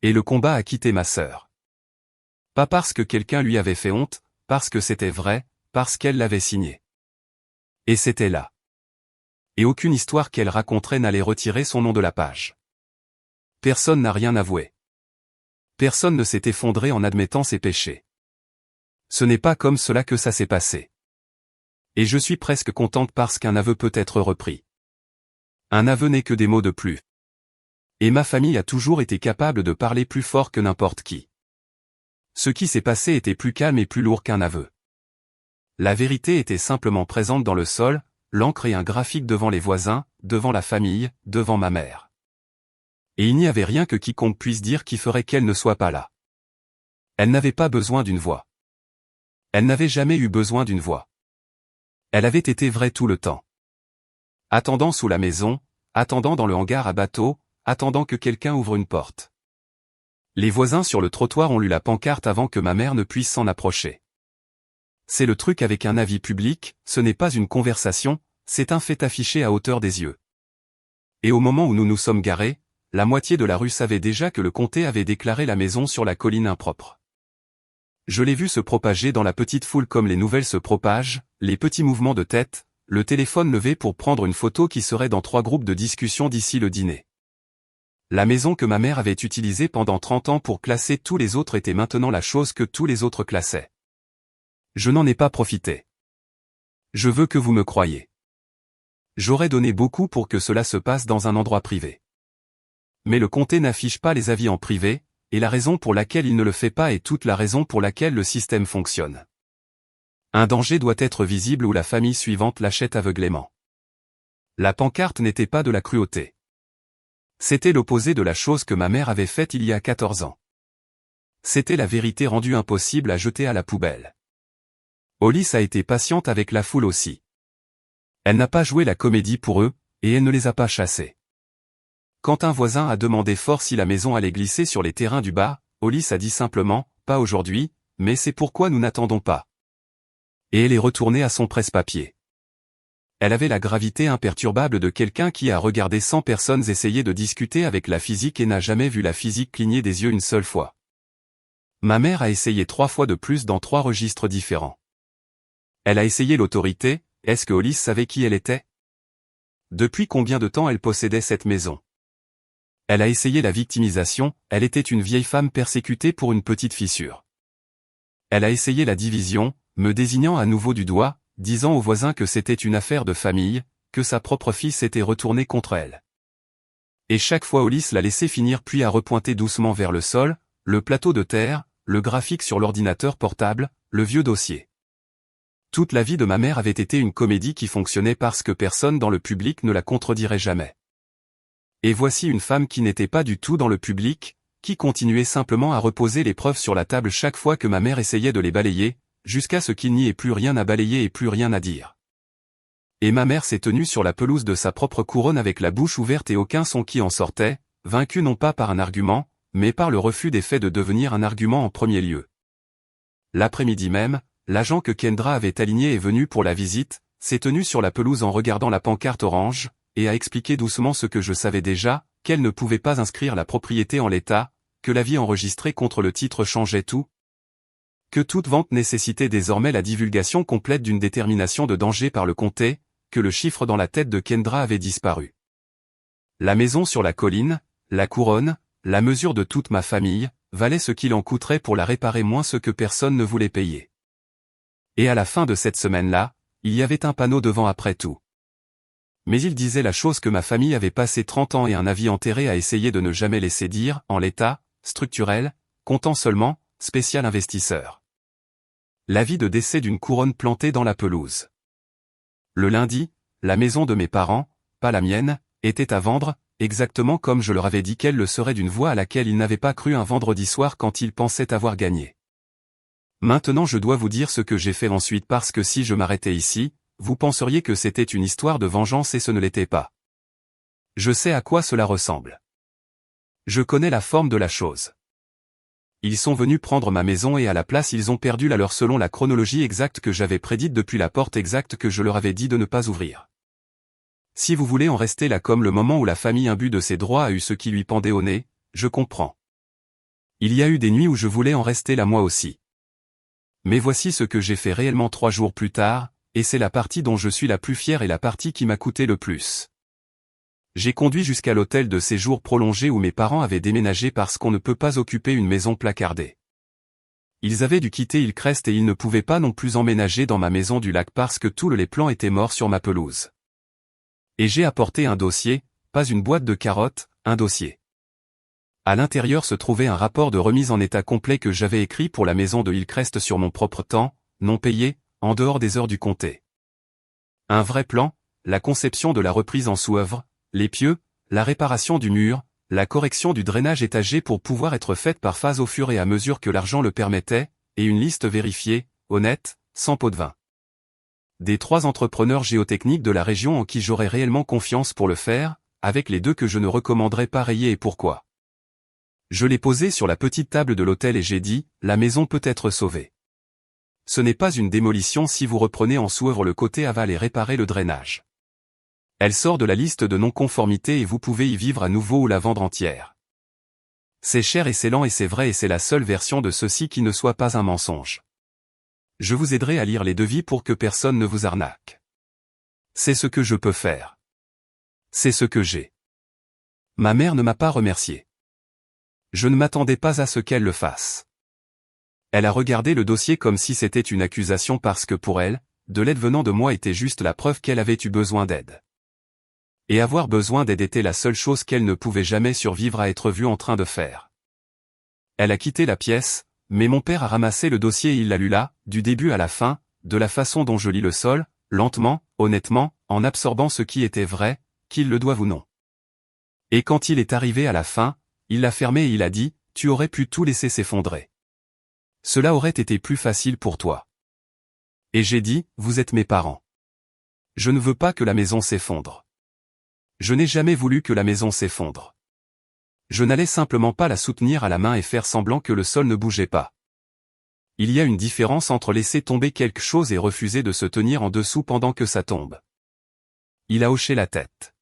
Et le combat a quitté ma sœur. Pas parce que quelqu'un lui avait fait honte, parce que c'était vrai, parce qu'elle l'avait signé. Et c'était là. Et aucune histoire qu'elle raconterait n'allait retirer son nom de la page. Personne n'a rien avoué. Personne ne s'est effondré en admettant ses péchés. Ce n'est pas comme cela que ça s'est passé. Et je suis presque contente parce qu'un aveu peut être repris. Un aveu n'est que des mots de plus. Et ma famille a toujours été capable de parler plus fort que n'importe qui. Ce qui s'est passé était plus calme et plus lourd qu'un aveu. La vérité était simplement présente dans le sol, l'encre et un graphique devant les voisins, devant la famille, devant ma mère. Et il n'y avait rien que quiconque puisse dire qui ferait qu'elle ne soit pas là. Elle n'avait pas besoin d'une voix. Elle n'avait jamais eu besoin d'une voix. Elle avait été vraie tout le temps. Attendant sous la maison, attendant dans le hangar à bateau, attendant que quelqu'un ouvre une porte. Les voisins sur le trottoir ont lu la pancarte avant que ma mère ne puisse s'en approcher. C'est le truc avec un avis public, ce n'est pas une conversation, c'est un fait affiché à hauteur des yeux. Et au moment où nous nous sommes garés, la moitié de la rue savait déjà que le comté avait déclaré la maison sur la colline impropre. Je l'ai vu se propager dans la petite foule comme les nouvelles se propagent, les petits mouvements de tête, le téléphone levé pour prendre une photo qui serait dans 3 groupes de discussion d'ici le dîner. La maison que ma mère avait utilisée pendant 30 ans pour classer tous les autres était maintenant la chose que tous les autres classaient. Je n'en ai pas profité. Je veux que vous me croyiez. J'aurais donné beaucoup pour que cela se passe dans un endroit privé. Mais le comté n'affiche pas les avis en privé, et la raison pour laquelle il ne le fait pas est toute la raison pour laquelle le système fonctionne. Un danger doit être visible ou la famille suivante l'achète aveuglément. La pancarte n'était pas de la cruauté. C'était l'opposé de la chose que ma mère avait faite il y a 14 ans. C'était la vérité rendue impossible à jeter à la poubelle. Hollis a été patiente avec la foule aussi. Elle n'a pas joué la comédie pour eux, et elle ne les a pas chassés. Quand un voisin a demandé fort si la maison allait glisser sur les terrains du bas, Hollis a dit simplement, « Pas aujourd'hui, mais c'est pourquoi nous n'attendons pas. » Et elle est retournée à son presse-papier. Elle avait la gravité imperturbable de quelqu'un qui a regardé 100 personnes essayer de discuter avec la physique et n'a jamais vu la physique cligner des yeux une seule fois. Ma mère a essayé 3 fois de plus dans 3 registres différents. Elle a essayé l'autorité. Est-ce que Hollis savait qui elle était? Depuis combien de temps elle possédait cette maison? Elle a essayé la victimisation, elle était une vieille femme persécutée pour une petite fissure. Elle a essayé la division, me désignant à nouveau du doigt, disant aux voisins que c'était une affaire de famille, que sa propre fille s'était retournée contre elle. Et chaque fois Hollis l'a laissé finir puis a repointé doucement vers le sol, le plateau de terre, le graphique sur l'ordinateur portable, le vieux dossier. Toute la vie de ma mère avait été une comédie qui fonctionnait parce que personne dans le public ne la contredirait jamais. Et voici une femme qui n'était pas du tout dans le public, qui continuait simplement à reposer les preuves sur la table chaque fois que ma mère essayait de les balayer, jusqu'à ce qu'il n'y ait plus rien à balayer et plus rien à dire. Et ma mère s'est tenue sur la pelouse de sa propre couronne avec la bouche ouverte et aucun son qui en sortait, vaincue non pas par un argument, mais par le refus des faits de devenir un argument en premier lieu. L'après-midi même, l'agent que Kendra avait aligné est venu pour la visite, s'est tenu sur la pelouse en regardant la pancarte orange, et a expliqué doucement ce que je savais déjà, qu'elle ne pouvait pas inscrire la propriété en l'état, que l'avis enregistré contre le titre changeait tout, que toute vente nécessitait désormais la divulgation complète d'une détermination de danger par le comté, que le chiffre dans la tête de Kendra avait disparu. La maison sur la colline, la couronne, la mesure de toute ma famille, valait ce qu'il en coûterait pour la réparer moins ce que personne ne voulait payer. Et à la fin de cette semaine-là, il y avait un panneau devant après tout. Mais il disait la chose que ma famille avait passé 30 ans et un avis enterré à essayer de ne jamais laisser dire, en l'état, structurel, comptant seulement, spécial investisseur. L'avis de décès d'une couronne plantée dans la pelouse. Le lundi, la maison de mes parents, pas la mienne, était à vendre, exactement comme je leur avais dit qu'elle le serait d'une voix à laquelle ils n'avaient pas cru un vendredi soir quand ils pensaient avoir gagné. Maintenant je dois vous dire ce que j'ai fait ensuite parce que si je m'arrêtais ici, vous penseriez que c'était une histoire de vengeance et ce ne l'était pas. Je sais à quoi cela ressemble. Je connais la forme de la chose. Ils sont venus prendre ma maison et à la place ils ont perdu la leur selon la chronologie exacte que j'avais prédite depuis la porte exacte que je leur avais dit de ne pas ouvrir. Si vous voulez en rester là comme le moment où la famille imbue de ses droits a eu ce qui lui pendait au nez, je comprends. Il y a eu des nuits où je voulais en rester là moi aussi. Mais voici ce que j'ai fait réellement 3 jours plus tard, et c'est la partie dont je suis la plus fière et la partie qui m'a coûté le plus. J'ai conduit jusqu'à l'hôtel de séjour prolongé où mes parents avaient déménagé parce qu'on ne peut pas occuper une maison placardée. Ils avaient dû quitter Hillcrest et ils ne pouvaient pas non plus emménager dans ma maison du lac parce que tous les plans étaient morts sur ma pelouse. Et j'ai apporté un dossier, pas une boîte de carottes, un dossier. À l'intérieur se trouvait un rapport de remise en état complet que j'avais écrit pour la maison de Hillcrest sur mon propre temps, non payé, en dehors des heures du comté. Un vrai plan, la conception de la reprise en sous-œuvre, les pieux, la réparation du mur, la correction du drainage étagé pour pouvoir être faite par phase au fur et à mesure que l'argent le permettait, et une liste vérifiée, honnête, sans pot de vin. Des 3 entrepreneurs géotechniques de la région en qui j'aurais réellement confiance pour le faire, avec les 2 que je ne recommanderais pas rayés et pourquoi. Je l'ai posé sur la petite table de l'hôtel et j'ai dit, la maison peut être sauvée. Ce n'est pas une démolition si vous reprenez en sous-œuvre le côté aval et réparez le drainage. Elle sort de la liste de non-conformité et vous pouvez y vivre à nouveau ou la vendre entière. C'est cher et c'est lent et c'est vrai et c'est la seule version de ceci qui ne soit pas un mensonge. Je vous aiderai à lire les devis pour que personne ne vous arnaque. C'est ce que je peux faire. C'est ce que j'ai. Ma mère ne m'a pas remercié. Je ne m'attendais pas à ce qu'elle le fasse. Elle a regardé le dossier comme si c'était une accusation parce que pour elle, de l'aide venant de moi était juste la preuve qu'elle avait eu besoin d'aide. Et avoir besoin d'aide était la seule chose qu'elle ne pouvait jamais survivre à être vue en train de faire. Elle a quitté la pièce, mais mon père a ramassé le dossier et il l'a lu là, du début à la fin, de la façon dont je lis le sol, lentement, honnêtement, en absorbant ce qui était vrai, qu'il le doive ou non. Et quand il est arrivé à la fin, il l'a fermé et il a dit, tu aurais pu tout laisser s'effondrer. Cela aurait été plus facile pour toi. Et j'ai dit, vous êtes mes parents. Je ne veux pas que la maison s'effondre. Je n'ai jamais voulu que la maison s'effondre. Je n'allais simplement pas la soutenir à la main et faire semblant que le sol ne bougeait pas. Il y a une différence entre laisser tomber quelque chose et refuser de se tenir en dessous pendant que ça tombe. Il a hoché la tête.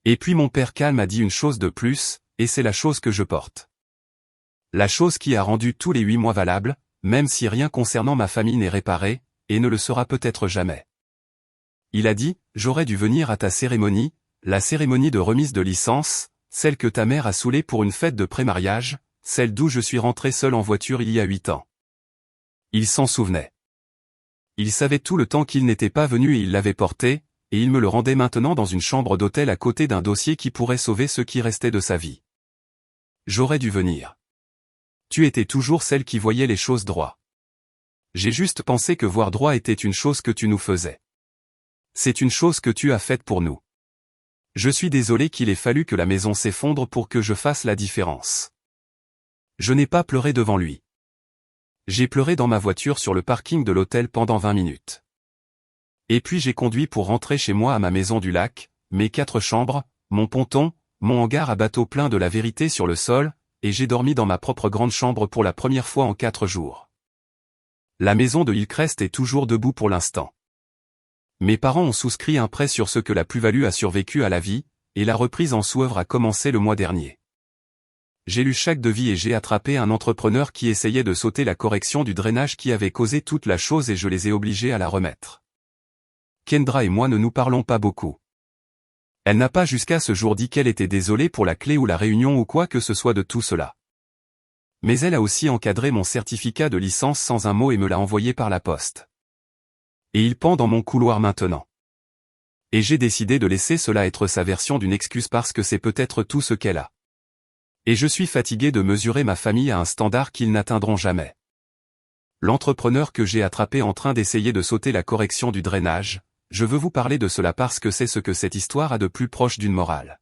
Et puis mon père calme a dit une chose de plus, et c'est la chose que je porte. La chose qui a rendu tous les 8 mois valables, même si rien concernant ma famille n'est réparé, et ne le sera peut-être jamais. Il a dit, j'aurais dû venir à ta cérémonie, la cérémonie de remise de licence, celle que ta mère a saoulée pour une fête de pré-mariage, celle d'où je suis rentré seul en voiture il y a 8 ans. Il s'en souvenait. Il savait tout le temps qu'il n'était pas venu et il l'avait porté, et il me le rendait maintenant dans une chambre d'hôtel à côté d'un dossier qui pourrait sauver ce qui restait de sa vie. J'aurais dû venir. Tu étais toujours celle qui voyait les choses droit. J'ai juste pensé que voir droit était une chose que tu nous faisais. C'est une chose que tu as faite pour nous. Je suis désolé qu'il ait fallu que la maison s'effondre pour que je fasse la différence. Je n'ai pas pleuré devant lui. J'ai pleuré dans ma voiture sur le parking de l'hôtel pendant 20 minutes. Et puis j'ai conduit pour rentrer chez moi à ma maison du lac, mes 4 chambres, mon ponton, mon hangar à bateau plein de la vérité sur le sol, et j'ai dormi dans ma propre grande chambre pour la première fois en 4 jours. La maison de Hillcrest est toujours debout pour l'instant. Mes parents ont souscrit un prêt sur ce que la plus-value a survécu à la vie, et la reprise en sous-œuvre a commencé le mois dernier. J'ai lu chaque devis et j'ai attrapé un entrepreneur qui essayait de sauter la correction du drainage qui avait causé toute la chose et je les ai obligés à la remettre. Kendra et moi ne nous parlons pas beaucoup. Elle n'a pas jusqu'à ce jour dit qu'elle était désolée pour la clé ou la réunion ou quoi que ce soit de tout cela. Mais elle a aussi encadré mon certificat de licence sans un mot et me l'a envoyé par la poste. Et il pend dans mon couloir maintenant. Et j'ai décidé de laisser cela être sa version d'une excuse parce que c'est peut-être tout ce qu'elle a. Et je suis fatigué de mesurer ma famille à un standard qu'ils n'atteindront jamais. L'entrepreneur que j'ai attrapé en train d'essayer de sauter la correction du drainage, je veux vous parler de cela parce que c'est ce que cette histoire a de plus proche d'une morale.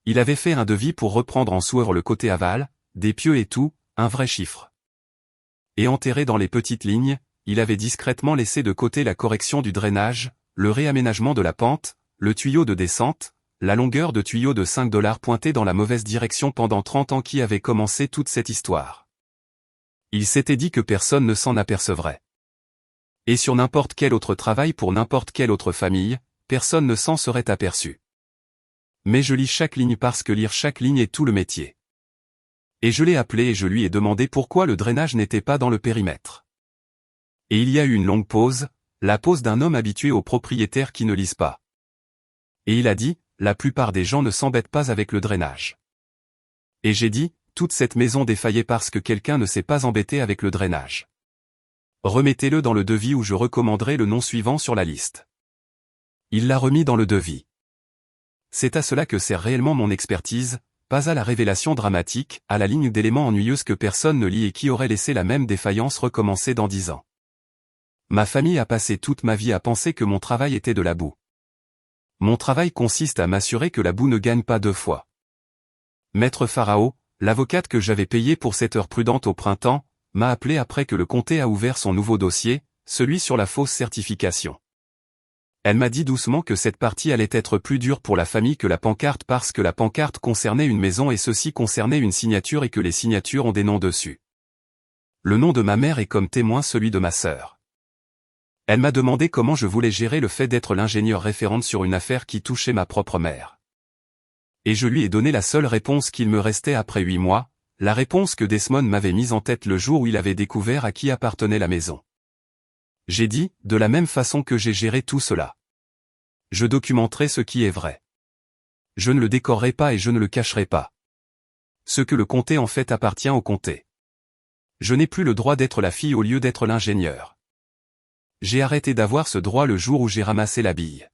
Il avait fait un devis pour reprendre en sous-œuvre le côté aval, des pieux et tout, un vrai chiffre. Et enterré dans les petites lignes, il avait discrètement laissé de côté la correction du drainage, le réaménagement de la pente, le tuyau de descente, la longueur de tuyau de $5 pointé dans la mauvaise direction pendant 30 ans qui avait commencé toute cette histoire. Il s'était dit que personne ne s'en apercevrait. Et sur n'importe quel autre travail pour n'importe quelle autre famille, personne ne s'en serait aperçu. Mais je lis chaque ligne parce que lire chaque ligne est tout le métier. Et je l'ai appelé et je lui ai demandé pourquoi le drainage n'était pas dans le périmètre. Et il y a eu une longue pause, la pause d'un homme habitué aux propriétaires qui ne lisent pas. Et il a dit, la plupart des gens ne s'embêtent pas avec le drainage. Et j'ai dit, toute cette maison défaillait parce que quelqu'un ne s'est pas embêté avec le drainage. Remettez-le dans le devis où je recommanderai le nom suivant sur la liste. Il l'a remis dans le devis. C'est à cela que sert réellement mon expertise, pas à la révélation dramatique, à la ligne d'éléments ennuyeuses que personne ne lit et qui aurait laissé la même défaillance recommencer dans 10 ans. Ma famille a passé toute ma vie à penser que mon travail était de la boue. Mon travail consiste à m'assurer que la boue ne gagne pas 2 fois. Maître Pharaon, l'avocate que j'avais payée pour cette heure prudente au printemps, m'a appelé après que le comté a ouvert son nouveau dossier, celui sur la fausse certification. Elle m'a dit doucement que cette partie allait être plus dure pour la famille que la pancarte parce que la pancarte concernait une maison et ceci concernait une signature et que les signatures ont des noms dessus. Le nom de ma mère est comme témoin celui de ma sœur. Elle m'a demandé comment je voulais gérer le fait d'être l'ingénieur référente sur une affaire qui touchait ma propre mère. Et je lui ai donné la seule réponse qu'il me restait après 8 mois, la réponse que Desmond m'avait mise en tête le jour où il avait découvert à qui appartenait la maison. J'ai dit, de la même façon que j'ai géré tout cela. Je documenterai ce qui est vrai. Je ne le décorerai pas et je ne le cacherai pas. Ce que le comté en fait appartient au comté. Je n'ai plus le droit d'être la fille au lieu d'être l'ingénieur. J'ai arrêté d'avoir ce droit le jour où j'ai ramassé la bille.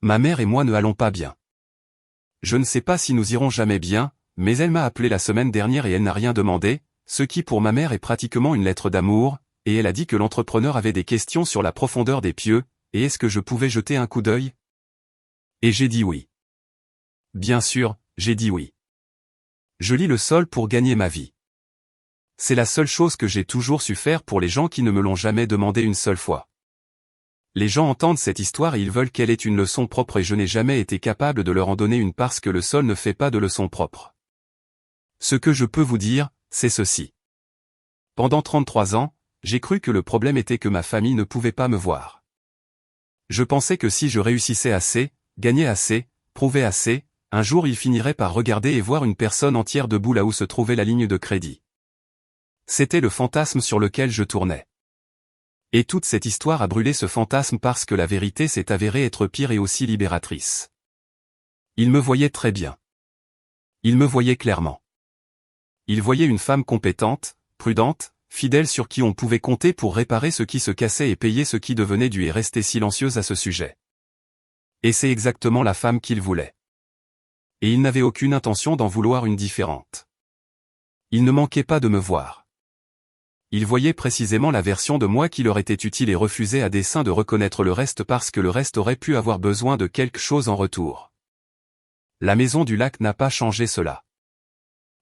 Ma mère et moi ne allons pas bien. Je ne sais pas si nous irons jamais bien, mais elle m'a appelé la semaine dernière et elle n'a rien demandé, ce qui pour ma mère est pratiquement une lettre d'amour, et elle a dit que l'entrepreneur avait des questions sur la profondeur des pieux, et est-ce que je pouvais jeter un coup d'œil? Et j'ai dit oui. Bien sûr, j'ai dit oui. Je lis le sol pour gagner ma vie. C'est la seule chose que j'ai toujours su faire pour les gens qui ne me l'ont jamais demandé une seule fois. Les gens entendent cette histoire et ils veulent qu'elle ait une leçon propre et je n'ai jamais été capable de leur en donner une parce que le sol ne fait pas de leçon propre. Ce que je peux vous dire, c'est ceci. Pendant 33 ans, j'ai cru que le problème était que ma famille ne pouvait pas me voir. Je pensais que si je réussissais assez, gagnais assez, prouvais assez, un jour ils finiraient par regarder et voir une personne entière debout là où se trouvait la ligne de crédit. C'était le fantasme sur lequel je tournais. Et toute cette histoire a brûlé ce fantasme parce que la vérité s'est avérée être pire et aussi libératrice. Il me voyait très bien. Il me voyait clairement. Il voyait une femme compétente, prudente, fidèle sur qui on pouvait compter pour réparer ce qui se cassait et payer ce qui devenait dû et rester silencieuse à ce sujet. Et c'est exactement la femme qu'il voulait. Et il n'avait aucune intention d'en vouloir une différente. Il ne manquait pas de me voir. Il voyait précisément la version de moi qui leur était utile et refusait à dessein de reconnaître le reste parce que le reste aurait pu avoir besoin de quelque chose en retour. La maison du lac n'a pas changé cela.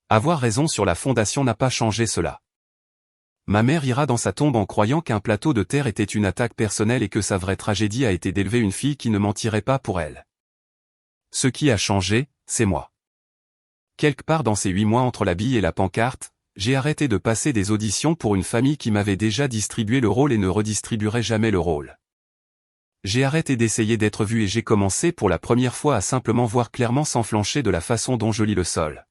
Avoir raison sur la fondation n'a pas changé cela. Ma mère ira dans sa tombe en croyant qu'un plateau de terre était une attaque personnelle et que sa vraie tragédie a été d'élever une fille qui ne mentirait pas pour elle. Ce qui a changé, c'est moi. Quelque part dans ces 8 mois entre la bille et la pancarte, j'ai arrêté de passer des auditions pour une famille qui m'avait déjà distribué le rôle et ne redistribuerait jamais le rôle. J'ai arrêté d'essayer d'être vu et j'ai commencé pour la première fois à simplement voir clairement sans flancher de la façon dont je lis le sol.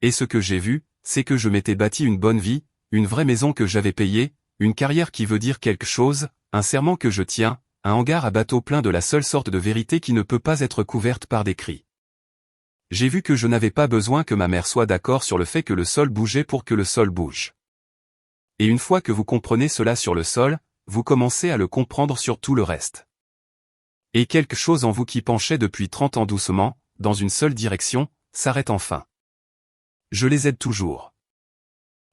Et ce que j'ai vu, c'est que je m'étais bâti une bonne vie, une vraie maison que j'avais payée, une carrière qui veut dire quelque chose, un serment que je tiens, un hangar à bateau plein de la seule sorte de vérité qui ne peut pas être couverte par des cris. J'ai vu que je n'avais pas besoin que ma mère soit d'accord sur le fait que le sol bougeait pour que le sol bouge. Et une fois que vous comprenez cela sur le sol, vous commencez à le comprendre sur tout le reste. Et quelque chose en vous qui penchait depuis 30 ans doucement, dans une seule direction, s'arrête enfin. Je les aide toujours.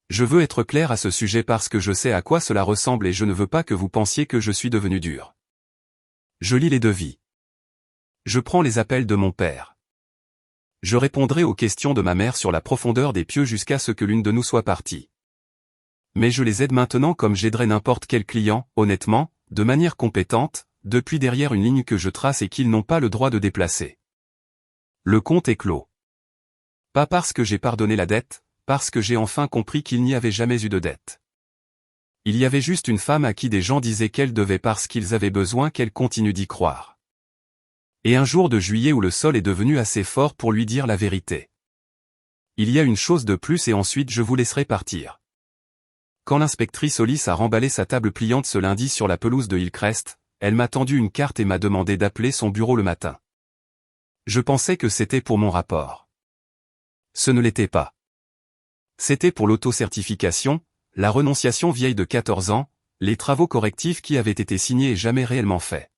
Je veux être clair à ce sujet parce que je sais à quoi cela ressemble et je ne veux pas que vous pensiez que je suis devenu dur. Je lis les devis. Je prends les appels de mon père. Je répondrai aux questions de ma mère sur la profondeur des pieux jusqu'à ce que l'une de nous soit partie. Mais je les aide maintenant comme j'aiderais n'importe quel client, honnêtement, de manière compétente, depuis derrière une ligne que je trace et qu'ils n'ont pas le droit de déplacer. Le compte est clos. Pas parce que j'ai pardonné la dette, parce que j'ai enfin compris qu'il n'y avait jamais eu de dette. Il y avait juste une femme à qui des gens disaient qu'elle devait parce qu'ils avaient besoin qu'elle continue d'y croire. Et un jour de juillet où le sol est devenu assez fort pour lui dire la vérité. Il y a une chose de plus et ensuite je vous laisserai partir. Quand l'inspectrice Hollis a remballé sa table pliante ce lundi sur la pelouse de Hillcrest, elle m'a tendu une carte et m'a demandé d'appeler son bureau le matin. Je pensais que c'était pour mon rapport. Ce ne l'était pas. C'était pour l'auto-certification, la renonciation vieille de 14 ans, les travaux correctifs qui avaient été signés et jamais réellement faits.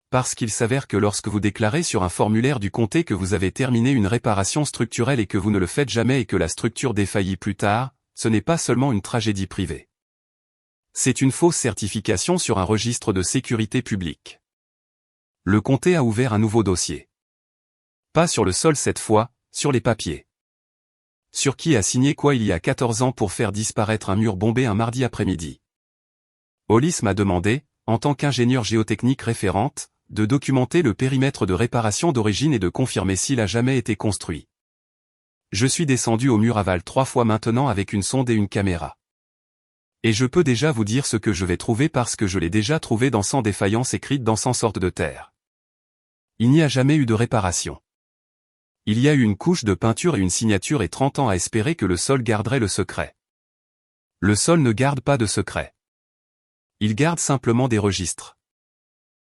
Parce qu'il s'avère que lorsque vous déclarez sur un formulaire du comté que vous avez terminé une réparation structurelle et que vous ne le faites jamais et que la structure défaillit plus tard, ce n'est pas seulement une tragédie privée. C'est une fausse certification sur un registre de sécurité publique. Le comté a ouvert un nouveau dossier. Pas sur le sol cette fois, sur les papiers. Sur qui a signé quoi il y a 14 ans pour faire disparaître un mur bombé un mardi après-midi. Hollis m'a demandé, en tant qu'ingénieure géotechnique référente, de documenter le périmètre de réparation d'origine et de confirmer s'il a jamais été construit. Je suis descendu au mur aval 3 fois maintenant avec une sonde et une caméra. Et je peux déjà vous dire ce que je vais trouver parce que je l'ai déjà trouvé dans 100 défaillances écrites dans 100 sortes de terre. Il n'y a jamais eu de réparation. Il y a eu une couche de peinture et une signature et 30 ans à espérer que le sol garderait le secret. Le sol ne garde pas de secret. Il garde simplement des registres.